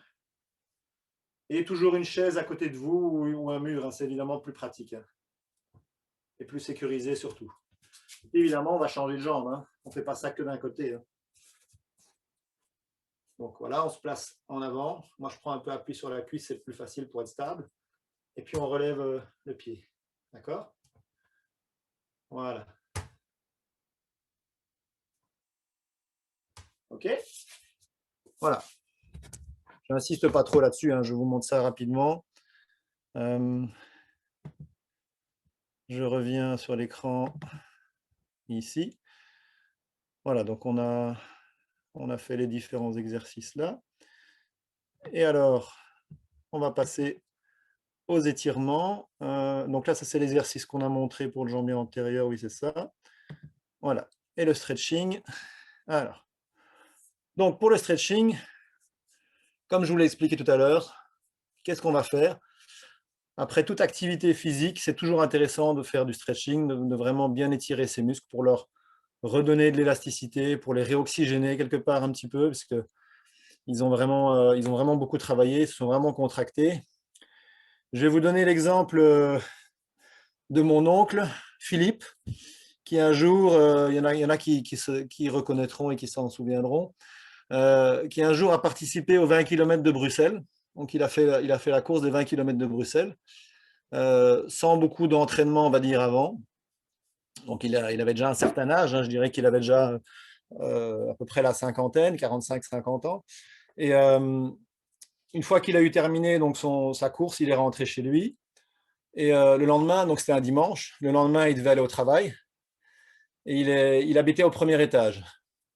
Et toujours une chaise à côté de vous ou un mur, hein, c'est évidemment plus pratique. Hein. Et plus sécurisé surtout. Évidemment, on va changer de jambe. Hein. On ne fait pas ça que d'un côté. Hein. Donc voilà, on se place en avant. Moi, je prends un peu appui sur la cuisse, c'est plus facile pour être stable. Et puis, on relève le pied. D'accord? Voilà. OK? Voilà. Je n'insiste pas trop là-dessus, hein, je vous montre ça rapidement. Je reviens sur l'écran ici. Voilà, donc on a fait les différents exercices là. Et alors, on va passer aux étirements. Donc là, ça c'est l'exercice qu'on a montré pour le jambier antérieur, oui c'est ça. Voilà, et le stretching. Alors, donc pour le stretching, comme je vous l'ai expliqué tout à l'heure, qu'est-ce qu'on va faire? Après toute activité physique, c'est toujours intéressant de faire du stretching, de vraiment bien étirer ses muscles pour leur redonner de l'élasticité, pour les réoxygéner quelque part un petit peu, parce qu'ils ont vraiment beaucoup travaillé, ils se sont vraiment contractés. Je vais vous donner l'exemple de mon oncle, Philippe, qui un jour, il y en a qui reconnaîtront et qui s'en souviendront, qui un jour a participé aux 20 km de Bruxelles. Donc, il a fait la course des 20 km de Bruxelles, sans beaucoup d'entraînement, on va dire, avant. Donc, il avait déjà un certain âge, hein, je dirais qu'il avait déjà à peu près la cinquantaine, 45-50 ans. Et une fois qu'il a eu terminé donc, sa course, il est rentré chez lui. Et le lendemain, donc c'était un dimanche, le lendemain, il devait aller au travail. Et il habitait au premier étage.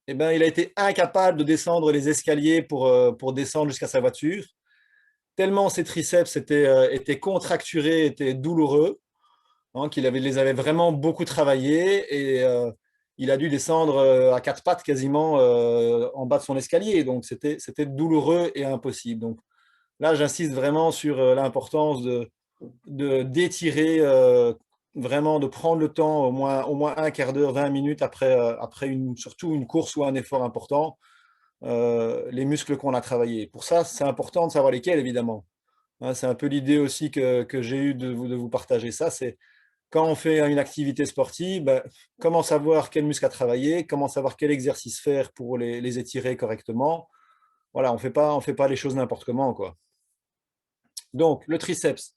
Et ben, il a été incapable de descendre les escaliers pour descendre jusqu'à sa voiture. Tellement ses triceps étaient contracturés, étaient douloureux, hein, qu'il les avait vraiment beaucoup travaillés et il a dû descendre à quatre pattes quasiment en bas de son escalier. Donc, c'était douloureux et impossible. Donc, là, j'insiste vraiment sur l'importance d'étirer, vraiment de prendre le temps, au moins un quart d'heure, 20 minutes après surtout une course ou un effort important, les muscles qu'on a travaillés. Pour ça, c'est important de savoir lesquels, évidemment. Hein, c'est un peu l'idée aussi que j'ai eue de vous partager ça. C'est quand on fait une activité sportive, ben, comment savoir quel muscle à travailler, comment savoir quel exercice faire pour les étirer correctement. Voilà, on ne fait pas les choses n'importe comment, quoi. Donc, le triceps,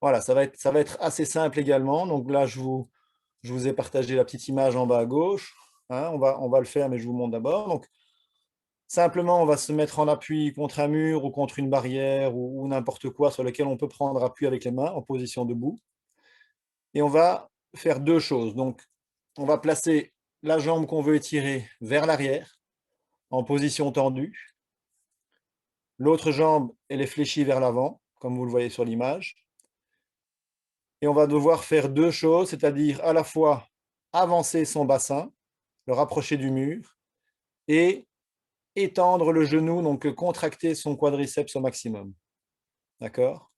voilà, ça va être assez simple également. Donc là, je vous ai partagé la petite image en bas à gauche. Hein, on va le faire, mais je vous montre d'abord. Donc, simplement, on va se mettre en appui contre un mur ou contre une barrière ou n'importe quoi sur lequel on peut prendre appui avec les mains en position debout. Et on va faire deux choses. Donc, on va placer la jambe qu'on veut étirer vers l'arrière en position tendue. L'autre jambe, elle est fléchie vers l'avant, comme vous le voyez sur l'image. Et on va devoir faire deux choses, c'est-à-dire à la fois avancer son bassin, le rapprocher du mur, et étendre le genou, donc contracter son quadriceps au maximum. D'accord?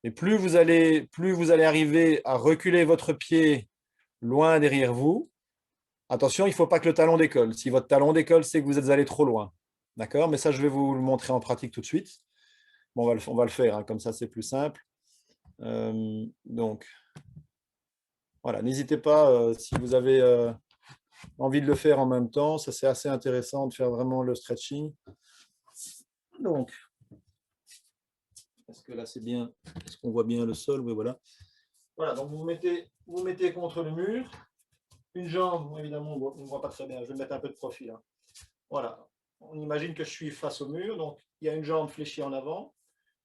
Et plus vous allez arriver à reculer votre pied loin derrière vous, attention, il ne faut pas que le talon décolle. Si votre talon décolle, c'est que vous êtes allé trop loin. D'accord? Mais ça, je vais vous le montrer en pratique tout de suite. Bon, on va le faire, hein, comme ça, c'est plus simple. Donc, voilà, n'hésitez pas, si vous avez envie de le faire en même temps, ça c'est assez intéressant de faire vraiment le stretching. Donc, est-ce que là c'est bien? Est-ce qu'on voit bien le sol? Oui, voilà. Voilà, donc vous mettez contre le mur. Une jambe, bon, évidemment, on ne voit pas très bien. Je vais mettre un peu de profil. Hein. Voilà. On imagine que je suis face au mur. Donc, il y a une jambe fléchie en avant,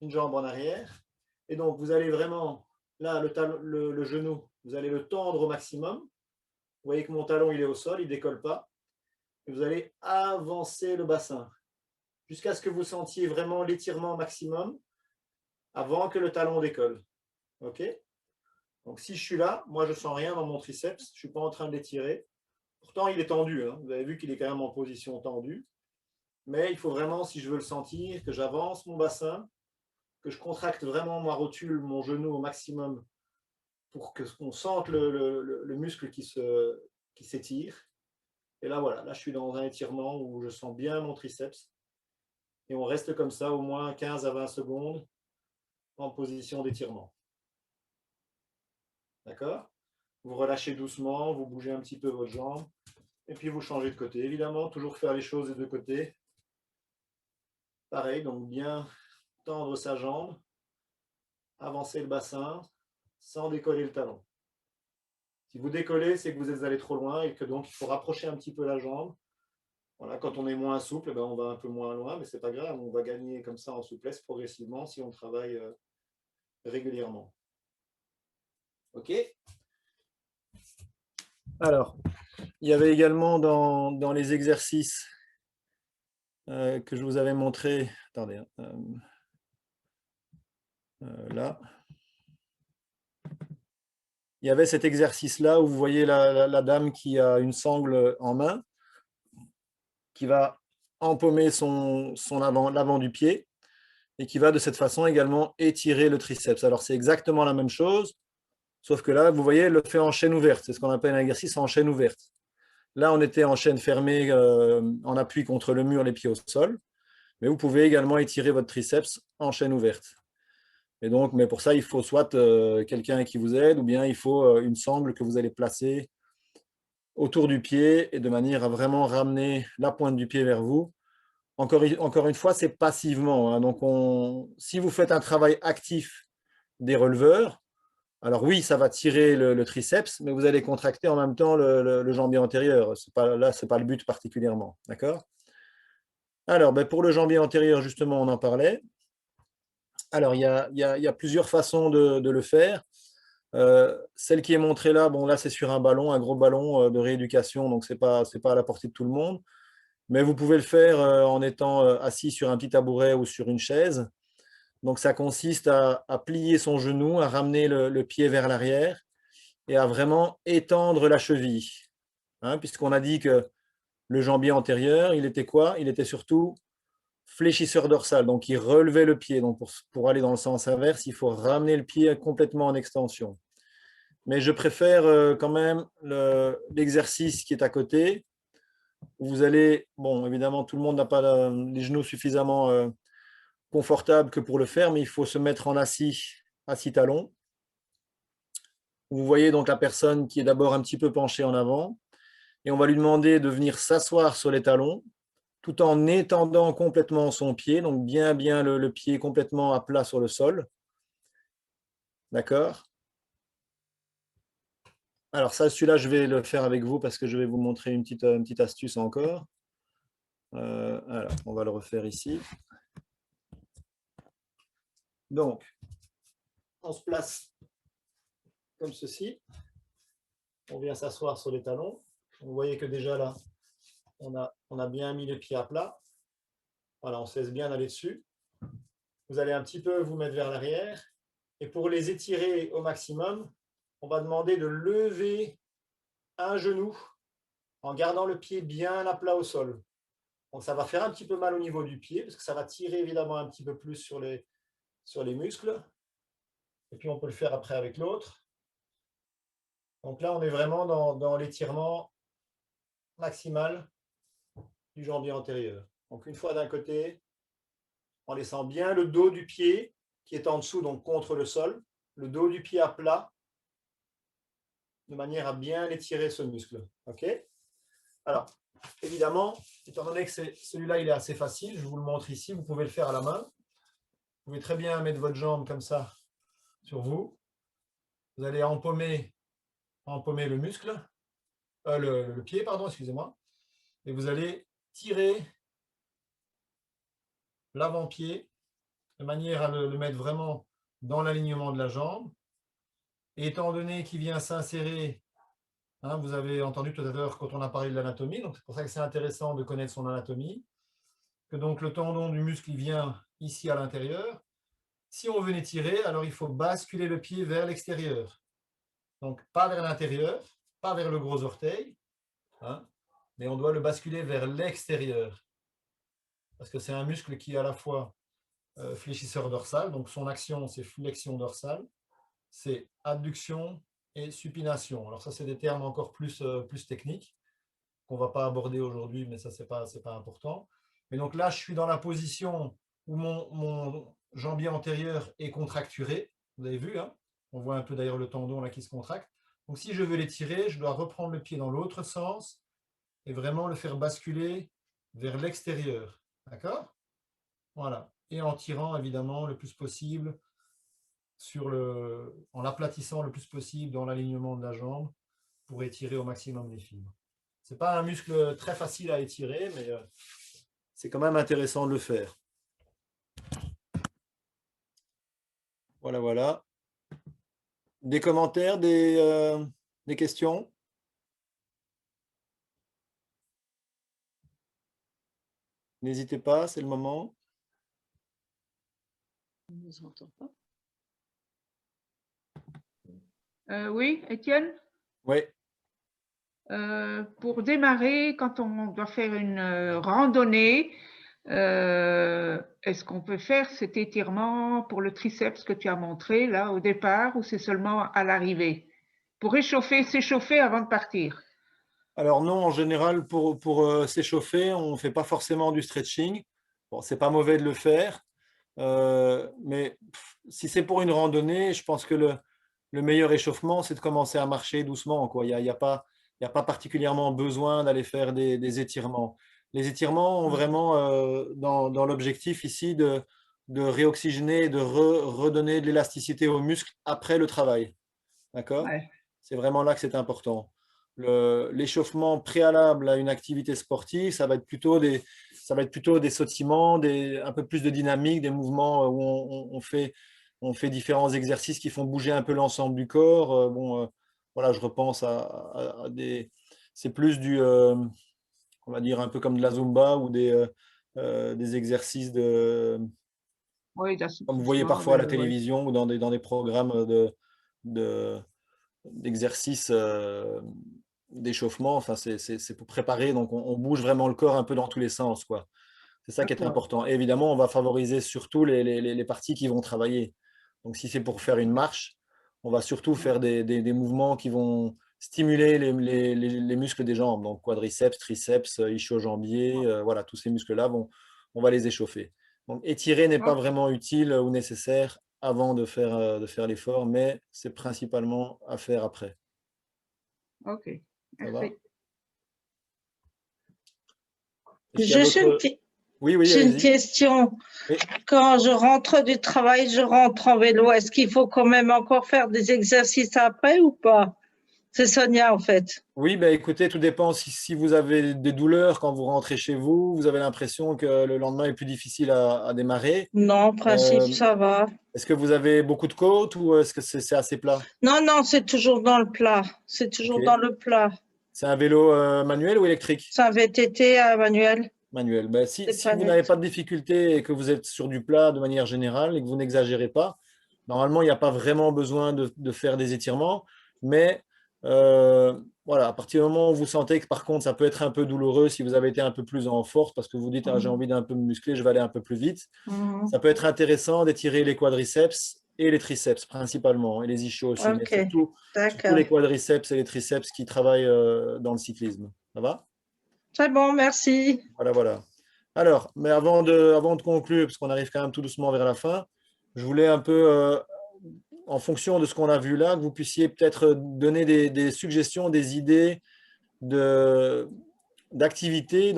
une jambe en arrière. Et donc, vous allez vraiment, là, le genou, vous allez le tendre au maximum. Vous voyez que mon talon, il est au sol, il ne décolle pas. Et vous allez avancer le bassin jusqu'à ce que vous sentiez vraiment l'étirement maximum avant que le talon décolle. OK? Donc, si je suis là, moi, je ne sens rien dans mon triceps. Je ne suis pas en train de l'étirer. Pourtant, il est tendu. Hein. Vous avez vu qu'il est quand même en position tendue. Mais il faut vraiment, si je veux le sentir, que j'avance mon bassin, que je contracte vraiment ma rotule, mon genou au maximum pour qu'on sente le muscle qui s'étire. Et là, voilà, là, je suis dans un étirement où je sens bien mon triceps. Et on reste comme ça au moins 15 à 20 secondes en position d'étirement. D'accord? Vous relâchez doucement, vous bougez un petit peu votre jambe, et puis vous changez de côté. Évidemment, toujours faire les choses des deux côtés. Pareil, donc bien tendre sa jambe, avancer le bassin, sans décoller le talon. Si vous décollez, c'est que vous êtes allé trop loin et que donc il faut rapprocher un petit peu la jambe. Voilà, quand on est moins souple, ben on va un peu moins loin, mais ce n'est pas grave, on va gagner comme ça en souplesse progressivement si on travaille régulièrement. OK? Alors, il y avait également dans les exercices que je vous avais montré, attendez, là, il y avait cet exercice-là où vous voyez la dame qui a une sangle en main, qui va empaumer l'avant du pied et qui va de cette façon également étirer le triceps. Alors, c'est exactement la même chose, sauf que là, vous voyez, elle le fait en chaîne ouverte. C'est ce qu'on appelle un exercice en chaîne ouverte. Là, on était en chaîne fermée, en appui contre le mur, les pieds au sol. Mais vous pouvez également étirer votre triceps en chaîne ouverte. Et donc, mais pour ça, il faut soit quelqu'un qui vous aide, ou bien il faut une sangle que vous allez placer autour du pied et de manière à vraiment ramener la pointe du pied vers vous. Encore une fois, c'est passivement. Hein. Donc, si vous faites un travail actif des releveurs, alors oui, ça va tirer le triceps, mais vous allez contracter en même temps le jambier antérieur. Là, ce n'est pas le but particulièrement. D'accord? Alors, ben, pour le jambier antérieur, justement, on en parlait. Alors, il y a plusieurs façons de le faire. Celle qui est montrée là, bon, là, c'est sur un ballon, un gros ballon de rééducation, donc ce n'est pas à la portée de tout le monde. Mais vous pouvez le faire en étant assis sur un petit tabouret ou sur une chaise. Donc, ça consiste à plier son genou, à ramener le pied vers l'arrière et à vraiment étendre la cheville. Hein, puisqu'on a dit que le jambier antérieur, il était quoi? Il était surtout fléchisseur dorsal, donc il relevait le pied. Donc, pour aller dans le sens inverse, il faut ramener le pied complètement en extension. Mais je préfère quand même l'exercice qui est à côté, où vous allez, bon, évidemment, tout le monde n'a pas les genoux suffisamment confortables que pour le faire, mais il faut se mettre en assis talon. Vous voyez donc la personne qui est d'abord un petit peu penchée en avant, et on va lui demander de venir s'asseoir sur les talons, tout en étendant complètement son pied, donc bien le pied complètement à plat sur le sol. D'accord? Alors ça, celui-là, je vais le faire avec vous parce que je vais vous montrer une petite astuce encore. Alors, on va le refaire ici. Donc, on se place comme ceci. On vient s'asseoir sur les talons. Vous voyez que déjà là, on a bien mis les pieds à plat. Voilà, on se laisse bien aller dessus. Vous allez un petit peu vous mettre vers l'arrière. Et pour les étirer au maximum, on va demander de lever un genou en gardant le pied bien à plat au sol. Donc, ça va faire un petit peu mal au niveau du pied parce que ça va tirer évidemment un petit peu plus sur les muscles. Et puis, on peut le faire après avec l'autre. Donc là, on est vraiment dans l'étirement maximal du jambier antérieur. Donc, une fois d'un côté, en laissant bien le dos du pied qui est en dessous, donc contre le sol, le dos du pied à plat, de manière à bien étirer ce muscle. OK? Alors, évidemment, étant donné que celui-là, il est assez facile, je vous le montre ici, vous pouvez le faire à la main. Vous pouvez très bien mettre votre jambe comme ça sur vous. Vous allez empaumer le muscle, le pied, pardon, excusez-moi. Et vous allez tirer l'avant-pied de manière à le mettre vraiment dans l'alignement de la jambe. Et étant donné qu'il vient s'insérer, hein, vous avez entendu tout à l'heure quand on a parlé de l'anatomie, donc c'est pour ça que c'est intéressant de connaître son anatomie, que donc le tendon du muscle il vient ici à l'intérieur. Si on veut l'étirer, alors il faut basculer le pied vers l'extérieur. Donc pas vers l'intérieur, pas vers le gros orteil, hein, mais on doit le basculer vers l'extérieur. parce que c'est un muscle qui est à la fois fléchisseur dorsal, donc son action, c'est flexion dorsale, c'est abduction et supination. Alors ça, c'est des termes encore plus techniques qu'on ne va pas aborder aujourd'hui, mais ça, ce n'est pas important. Mais donc là, je suis dans la position où mon jambier antérieur est contracturé. Vous avez vu, hein? On voit un peu d'ailleurs le tendon là qui se contracte. Donc si je veux l'étirer, je dois reprendre le pied dans l'autre sens et vraiment le faire basculer vers l'extérieur. D'accord? Voilà. Et en tirant évidemment le plus possible, en l'aplatissant le plus possible dans l'alignement de la jambe pour étirer au maximum les fibres. Ce n'est pas un muscle très facile à étirer, mais c'est quand même intéressant de le faire. Voilà, voilà. Des commentaires, des questions? N'hésitez pas, c'est le moment. On ne nous entend pas. Oui, Étienne? Oui. Pour démarrer, quand on doit faire une randonnée, est-ce qu'on peut faire cet étirement pour le triceps que tu as montré là au départ ou c'est seulement à l'arrivée? Pour s'échauffer avant de partir? Alors non, en général, pour s'échauffer, on ne fait pas forcément du stretching. Bon, ce n'est pas mauvais de le faire, mais si c'est pour une randonnée, je pense que le meilleur échauffement, c'est de commencer à marcher doucement, quoi. Il n'y a pas particulièrement besoin d'aller faire des étirements. Les étirements ont vraiment dans l'objectif ici de réoxygéner et de redonner de l'élasticité aux muscles après le travail. D'accord? Ouais. C'est vraiment là que c'est important. L'échauffement préalable à une activité sportive, ça va être plutôt des sautillements, un peu plus de dynamique, des mouvements où on fait différents exercices qui font bouger un peu l'ensemble du corps. Voilà, je repense à des... C'est plus on va dire, un peu comme de la Zumba ou des exercices Oui, comme vous voyez parfois à la télévision ou dans des programmes d'exercices d'échauffement. Enfin, c'est pour préparer. Donc, on bouge vraiment le corps un peu dans tous les sens, quoi. C'est ça qui est important. Et évidemment, on va favoriser surtout les parties qui vont travailler. Donc, si c'est pour faire une marche, on va surtout faire des mouvements qui vont stimuler les muscles des jambes. Donc, quadriceps, triceps, ischio-jambier, voilà, tous ces muscles-là, on va les échauffer. Donc, étirer n'est pas vraiment utile ou nécessaire avant de faire l'effort, mais c'est principalement à faire après. Ok, merci. J'ai une question. Oui. Quand je rentre du travail, je rentre en vélo. Est-ce qu'il faut quand même encore faire des exercices après ou pas? C'est Sonia, en fait. Oui, ben, écoutez, tout dépend. Si vous avez des douleurs quand vous rentrez chez vous, vous avez l'impression que le lendemain est plus difficile à démarrer. Non, en principe, ça va. Est-ce que vous avez beaucoup de côtes ou est-ce que c'est assez plat? Non, non, c'est toujours dans le plat. C'est toujours dans le plat. C'est un vélo manuel ou électrique? C'est un VTT manuel. Manuel. Ben, si vous n'avez pas de difficulté et que vous êtes sur du plat de manière générale et que vous n'exagérez pas, normalement, il n'y a pas vraiment besoin de faire des étirements. Mais voilà, à partir du moment où vous sentez que par contre, ça peut être un peu douloureux si vous avez été un peu plus en force parce que vous dites, j'ai envie d'un peu me muscler, je vais aller un peu plus vite. Ça peut être intéressant d'étirer les quadriceps et les triceps principalement, et les ischios aussi, mais surtout les quadriceps et les triceps qui travaillent dans le cyclisme. Ça va? Très bon, merci. Voilà, voilà. Alors, mais avant de conclure, parce qu'on arrive quand même tout doucement vers la fin, je voulais un peu, en fonction de ce qu'on a vu là, que vous puissiez peut-être donner des suggestions, des idées d'activités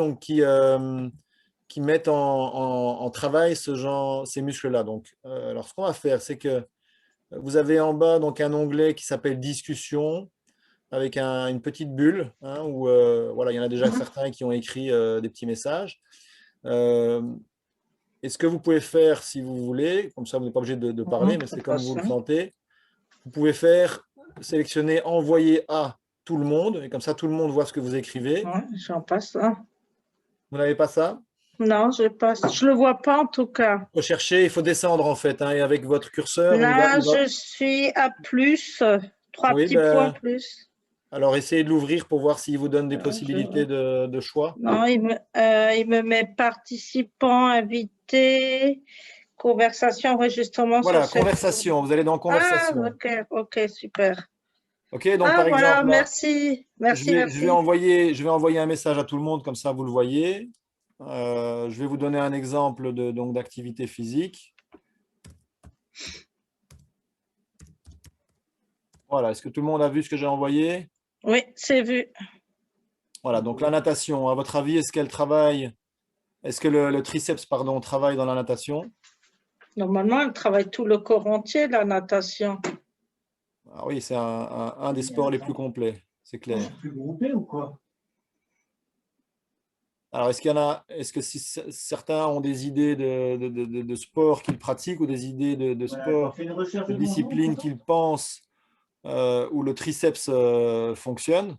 qui mettent en travail ces muscles-là. Donc, alors, ce qu'on va faire, c'est que vous avez en bas donc, un onglet qui s'appelle « Discussion », avec une petite bulle, hein, où voilà, il y en a déjà certains qui ont écrit des petits messages. Et ce que vous pouvez faire, si vous voulez, comme ça vous n'êtes pas obligé de parler, mais c'est comme vous le sentez, vous pouvez sélectionner « Envoyer à tout le monde », et comme ça tout le monde voit ce que vous écrivez. Ouais, j'en passe ça. Vous n'avez pas ça? Non, je ne le vois pas en tout cas. Il faut chercher, il faut descendre en fait, hein, et avec votre curseur. Là, je suis à plus, 3 petits points plus. Alors, essayez de l'ouvrir pour voir s'il vous donne des possibilités de choix. Non, il me met participants, invités, conversation, enregistrement. Voilà, sur conversation. Vous allez dans conversation. Ah, ok, super. Ok, donc par voilà, exemple, là, merci, merci, je vais envoyer un message à tout le monde, comme ça vous le voyez. Je vais vous donner un exemple d'activité physique. Voilà, est-ce que tout le monde a vu ce que j'ai envoyé? Oui, c'est vu. Voilà, donc la natation, à votre avis, est-ce que le triceps, pardon, travaille dans la natation? Normalement, elle travaille tout le corps entier, la natation. Ah oui, c'est un des sports les plus complets, c'est clair. Plus groupé ou quoi? Alors, est-ce que certains ont des idées de sport qu'ils pratiquent ou des idées de sport, de discipline qu'ils pensent où le triceps fonctionne?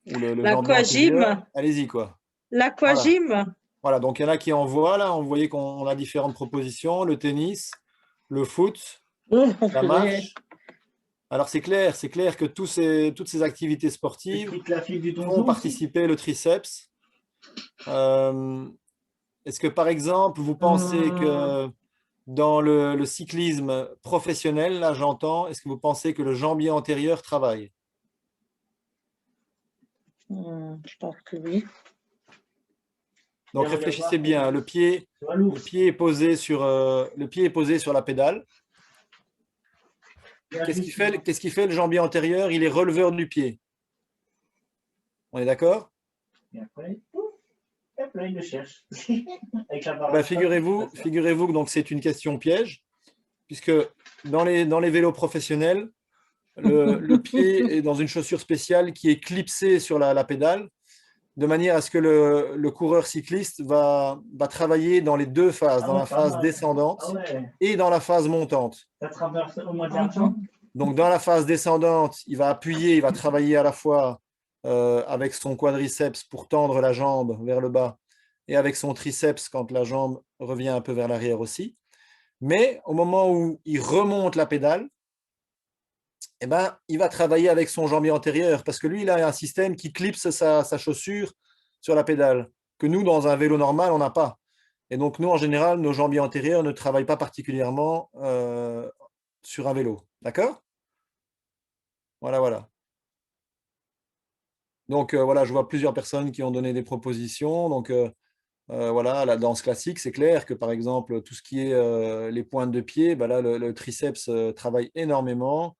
Ou le L'aquagym. Allez-y, quoi. L'aquagym. Voilà, donc il y en a qui envoient, là, vous voyez qu'on a différentes propositions, le tennis, le foot, la marche. Alors c'est clair que toutes ces activités sportives font participer le triceps. Est-ce que par exemple, vous pensez que dans le cyclisme professionnel, là j'entends, est-ce que vous pensez que le jambier antérieur travaille? Je pense que oui. Donc réfléchissez bien, le pied est posé sur la pédale. Qu'est-ce qu'il fait le jambier antérieur? Il est releveur du pied. On est d'accord? Et après, là, il le cherche. Figurez-vous que donc c'est une question piège, puisque dans les vélos professionnels, le pied est dans une chaussure spéciale qui est clipsée sur la pédale, de manière à ce que le coureur cycliste va travailler dans les deux phases, dans la phase descendante et dans la phase montante. Ça traverse au mois d'argent. Donc, dans la phase descendante, il va appuyer, il va travailler à la fois avec son quadriceps pour tendre la jambe vers le bas et avec son triceps quand la jambe revient un peu vers l'arrière aussi. Mais au moment où il remonte la pédale, eh ben, il va travailler avec son jambier antérieur parce que lui, il a un système qui clipse sa chaussure sur la pédale, que nous, dans un vélo normal, on n'a pas. Et donc, nous, en général, nos jambiers antérieurs ne travaillent pas particulièrement sur un vélo. D'accord? Voilà. Donc, voilà, je vois plusieurs personnes qui ont donné des propositions. Donc, voilà, la danse classique, c'est clair que, par exemple, tout ce qui est les pointes de pied, ben là, le triceps travaille énormément.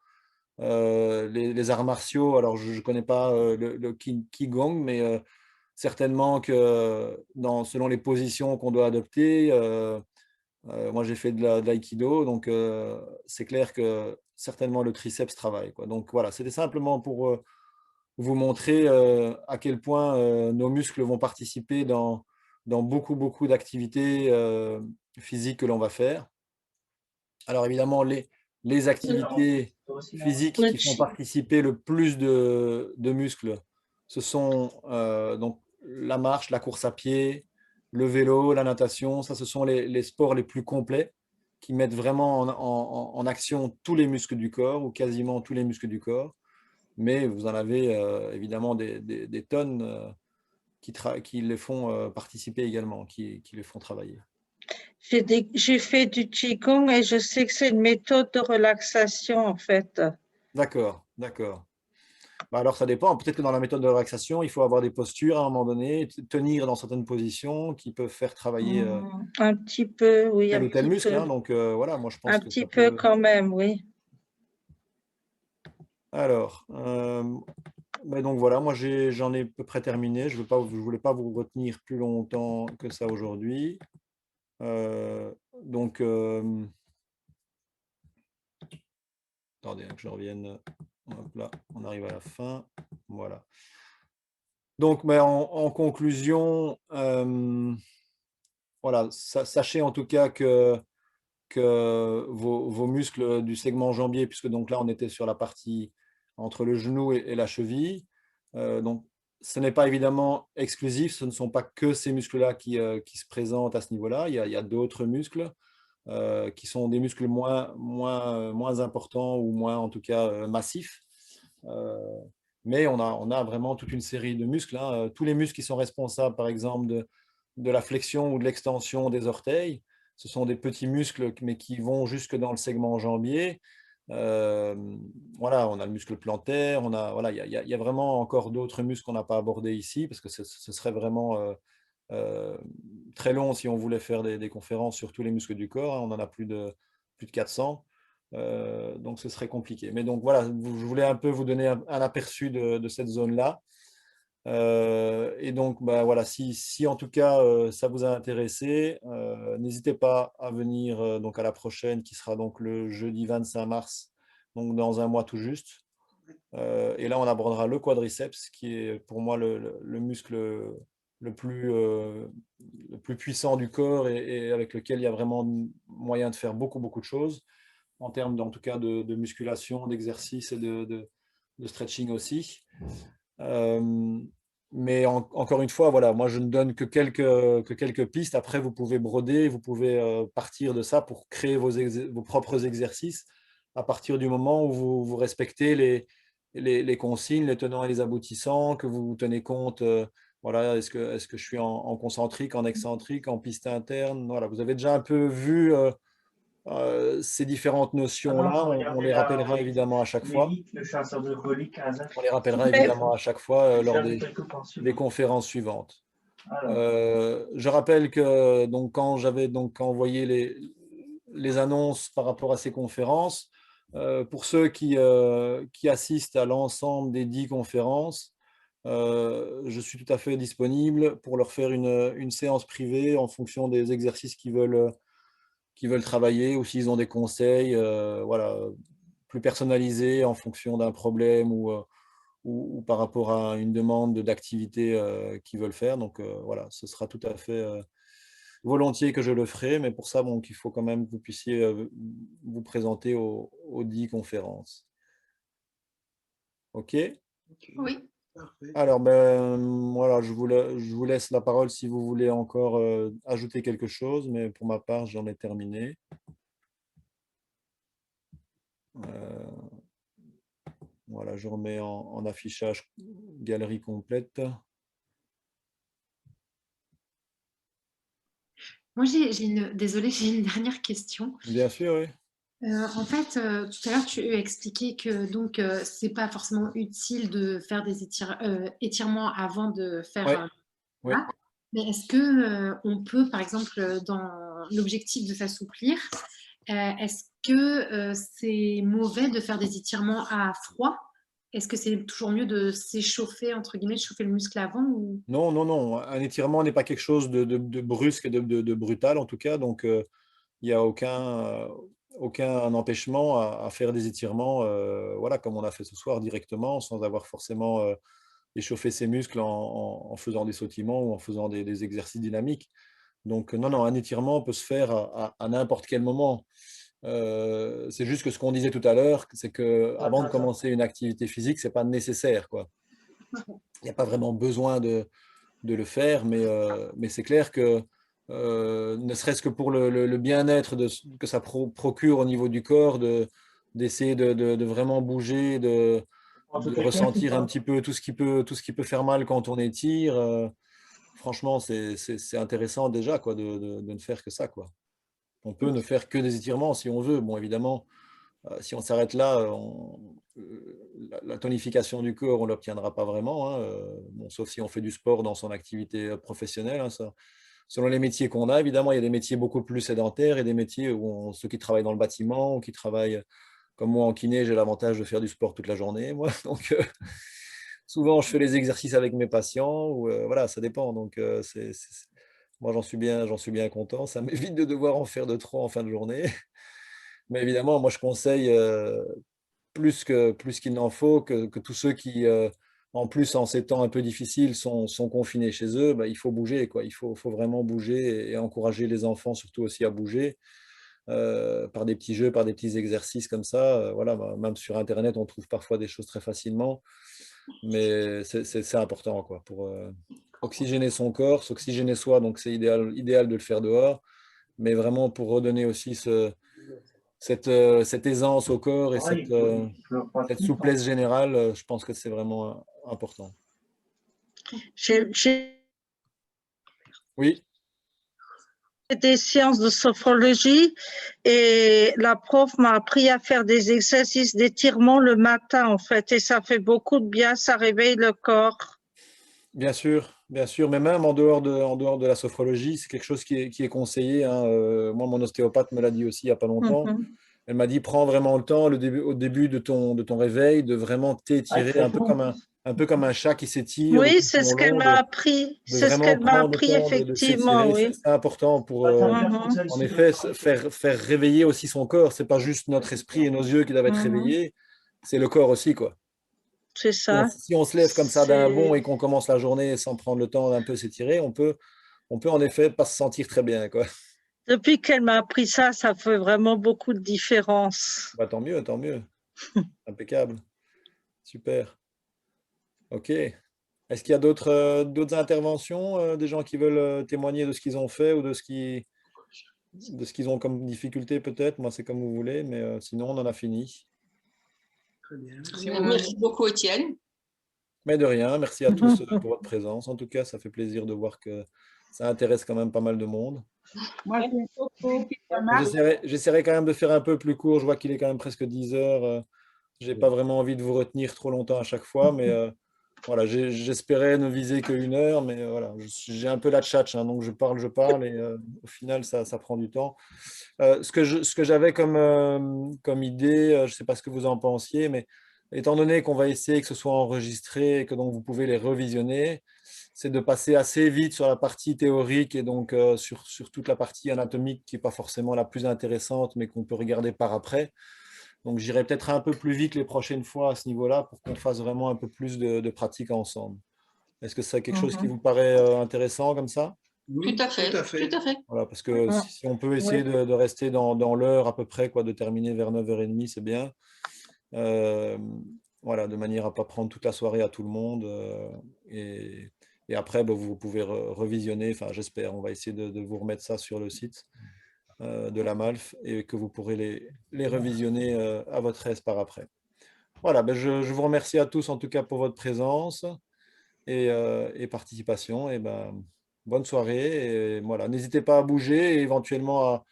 Les arts martiaux, alors je ne connais pas le Qigong, mais certainement que selon les positions qu'on doit adopter, moi j'ai fait de l'aïkido, donc c'est clair que certainement le triceps travaille, quoi. Donc voilà, c'était simplement pour vous montrer à quel point nos muscles vont participer dans beaucoup d'activités physiques que l'on va faire. Alors évidemment, les activités physiques qui font participer le plus de muscles, ce sont donc la marche, la course à pied, le vélo, la natation. Ça, ce sont les sports les plus complets qui mettent vraiment en action tous les muscles du corps ou quasiment tous les muscles du corps. Mais vous en avez évidemment des tonnes qui les font participer également, qui les font travailler. J'ai fait du Qigong et je sais que c'est une méthode de relaxation en fait. D'accord. Bah alors ça dépend, peut-être que dans la méthode de relaxation, il faut avoir des postures à un moment donné, tenir dans certaines positions qui peuvent faire travailler un petit peu, oui. tel ou tel muscle. Hein, donc voilà, moi je pense un petit peu quand même, oui. Alors, donc voilà, moi j'en ai à peu près terminé. Je ne voulais pas vous retenir plus longtemps que ça aujourd'hui. Donc, attendez que je revienne. Hop là, on arrive à la fin. Voilà. Donc, en conclusion, voilà, sachez en tout cas que vos muscles du segment jambier, puisque donc là on était sur la partie entre le genou et la cheville, donc ce n'est pas évidemment exclusif, ce ne sont pas que ces muscles-là qui se présentent à ce niveau-là, il y a d'autres muscles qui sont des muscles moins importants ou moins en tout cas massifs. Mais on a vraiment toute une série de muscles, hein. Tous les muscles qui sont responsables, par exemple, de la flexion ou de l'extension des orteils, ce sont des petits muscles, mais qui vont jusque dans le segment jambier. Voilà, on a le muscle plantaire, voilà, il y a vraiment encore d'autres muscles qu'on n'a pas abordés ici, parce que ce serait vraiment très long si on voulait faire des conférences sur tous les muscles du corps, hein. On en a plus de 400. Donc ce serait compliqué. Mais donc voilà, je voulais un peu vous donner un aperçu de cette zone-là. Et donc bah, voilà, si en tout cas ça vous a intéressé, n'hésitez pas à venir donc à la prochaine, qui sera donc le jeudi 25 mars, donc dans un mois tout juste. Et là on abordera le quadriceps, qui est pour moi le muscle le plus puissant du corps, et avec lequel il y a vraiment moyen de faire beaucoup de choses, en termes en tout cas de musculation, d'exercice et de stretching aussi. Mais encore une fois, voilà, moi je ne donne que quelques pistes. Après, vous pouvez broder, vous pouvez partir de ça pour créer vos propres exercices, à partir du moment où vous respectez les consignes, les tenants et les aboutissants, que vous tenez compte. Voilà, est-ce que je suis en concentrique, en excentrique, en piste interne? Voilà, vous avez déjà un peu vu ces différentes notions-là. On les rappellera évidemment à chaque fois. On les rappellera évidemment à chaque fois lors des conférences suivantes. Je rappelle que donc, quand j'avais envoyé les annonces par rapport à ces conférences, pour ceux qui assistent à l'ensemble des 10 conférences, je suis tout à fait disponible pour leur faire une séance privée en fonction des exercices qu'ils veulent travailler, ou s'ils ont des conseils voilà, plus personnalisés en fonction d'un problème ou par rapport à une demande d'activité qu'ils veulent faire. Donc voilà, ce sera tout à fait volontiers que je le ferai, mais pour ça, bon, il faut quand même que vous puissiez vous présenter aux 10 conférences. OK? Oui. Alors, ben, voilà, je vous laisse la parole si vous voulez encore ajouter quelque chose, mais pour ma part, j'en ai terminé. Voilà, je remets en affichage galerie complète. Moi, désolée, j'ai une dernière question. Bien sûr, oui. En fait, tout à l'heure, tu expliquais que donc c'est pas forcément utile de faire des étirements avant de faire. Ouais. Voilà. Oui. Mais est-ce que on peut, par exemple, dans l'objectif de s'assouplir, est-ce que c'est mauvais de faire des étirements à froid? Est-ce que c'est toujours mieux de s'échauffer, entre guillemets, de chauffer le muscle avant ou... Non, non, non. Un étirement n'est pas quelque chose de brusque et de brutal, en tout cas. Donc, il n'y a aucun empêchement à faire des étirements, voilà, comme on a fait ce soir, directement, sans avoir forcément échauffé ses muscles en faisant des sautillements ou en faisant des exercices dynamiques. Donc, non, non, un étirement peut se faire à n'importe quel moment. C'est juste que ce qu'on disait tout à l'heure, c'est qu'avant de commencer une activité physique, ce n'est pas nécessaire, quoi. Il n'y a pas vraiment besoin de le faire, mais c'est clair que ne serait-ce que pour le bien-être que ça procure au niveau du corps, d'essayer de vraiment bouger, de ressentir un petit peu tout ce qui peut faire mal quand on étire, franchement, c'est intéressant déjà, quoi, de ne faire que ça, quoi. On peut ne faire que des étirements si on veut. Bon, évidemment, si on s'arrête là, la tonification du corps, on ne l'obtiendra pas vraiment, hein, bon, sauf si on fait du sport dans son activité professionnelle, hein, ça. Selon les métiers qu'on a, évidemment, il y a des métiers beaucoup plus sédentaires et des métiers où ceux qui travaillent dans le bâtiment ou qui travaillent, comme moi en kiné, j'ai l'avantage de faire du sport toute la journée, moi. Donc, souvent, je fais les exercices avec mes patients, ou voilà, ça dépend. Donc, moi, j'en suis bien content. Ça m'évite de devoir en faire de trop en fin de journée. Mais évidemment, moi, je conseille plus qu'il n'en faut que tous ceux qui, en plus, en ces temps un peu difficiles, sont confinés chez eux, bah, il faut bouger, quoi. Il faut vraiment bouger et encourager les enfants surtout aussi à bouger par des petits jeux, par des petits exercices comme ça. Voilà, bah, même sur Internet, on trouve parfois des choses très facilement, mais c'est important, quoi, pour oxygéner son corps, s'oxygéner soi. Donc, c'est idéal de le faire dehors, mais vraiment pour redonner aussi cette aisance au corps et cette souplesse générale, je pense que c'est vraiment important. Oui. Des séances de sophrologie et la prof m'a appris à faire des exercices d'étirement le matin en fait et ça fait beaucoup de bien, ça réveille le corps. Bien sûr, mais même en dehors de la sophrologie, c'est quelque chose qui est conseillé, hein. Moi, mon ostéopathe me l'a dit aussi il n'y a pas longtemps. Elle m'a dit, prends vraiment le temps au début de ton réveil de vraiment t'étirer un peu comme un chat qui s'étire. Oui, c'est ce qu'elle m'a appris. C'est ce qu'elle m'a appris, effectivement. Oui. C'est important pour, en effet, faire réveiller aussi son corps. Ce n'est pas juste notre esprit et nos yeux qui doivent être réveillés, c'est le corps aussi, quoi. C'est ça. Si on se lève comme ça d'un bond et qu'on commence la journée sans prendre le temps d'un peu s'étirer, on peut en effet pas se sentir très bien, quoi. Depuis qu'elle m'a appris ça, ça fait vraiment beaucoup de différence. Bah, tant mieux. Impeccable. Super. Ok. Est-ce qu'il y a d'autres interventions, des gens qui veulent témoigner de ce qu'ils ont fait ou de ce qu'ils ont comme difficulté peut-être? Moi, c'est comme vous voulez, mais sinon, on en a fini. Très bien. Merci beaucoup, Étienne. Mais de rien. Merci à tous pour votre présence. En tout cas, ça fait plaisir de voir que ça intéresse quand même pas mal de monde. Moi, j'essaierai quand même de faire un peu plus court. Je vois qu'il est quand même presque 10 heures. Je n'ai pas vraiment envie de vous retenir trop longtemps à chaque fois, mais voilà, j'espérais ne viser que 1 heure, mais voilà, j'ai un peu la tchatche, hein, donc je parle, et au final, ça prend du temps. Ce que j'avais comme idée, je ne sais pas ce que vous en pensiez, mais étant donné qu'on va essayer que ce soit enregistré et que donc vous pouvez les revisionner, c'est de passer assez vite sur la partie théorique et donc sur toute la partie anatomique qui n'est pas forcément la plus intéressante, mais qu'on peut regarder par après. Donc, j'irai peut-être un peu plus vite les prochaines fois à ce niveau-là pour qu'on fasse vraiment un peu plus de pratique ensemble. Est-ce que c'est quelque chose qui vous paraît intéressant comme ça? Oui, tout à fait. Voilà, parce que si on peut essayer de rester dans l'heure à peu près, de terminer vers 9h30, c'est bien. Voilà, de manière à ne pas prendre toute la soirée à tout le monde. Et après, vous pouvez revisionner, enfin j'espère, on va essayer de vous remettre ça sur le site de la MALF et que vous pourrez les revisionner à votre aise par après. Voilà, je vous remercie à tous en tout cas pour votre présence et participation. Et bonne soirée. Et voilà, n'hésitez pas à bouger et éventuellement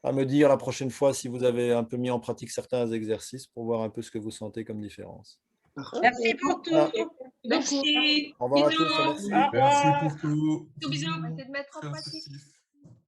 à me dire la prochaine fois si vous avez un peu mis en pratique certains exercices pour voir un peu ce que vous sentez comme différence. Merci pour tout. Voilà. Merci. Au revoir à tous. Bisous. Merci. Merci pour tout. Bisous. On va essayer de mettre en pratique.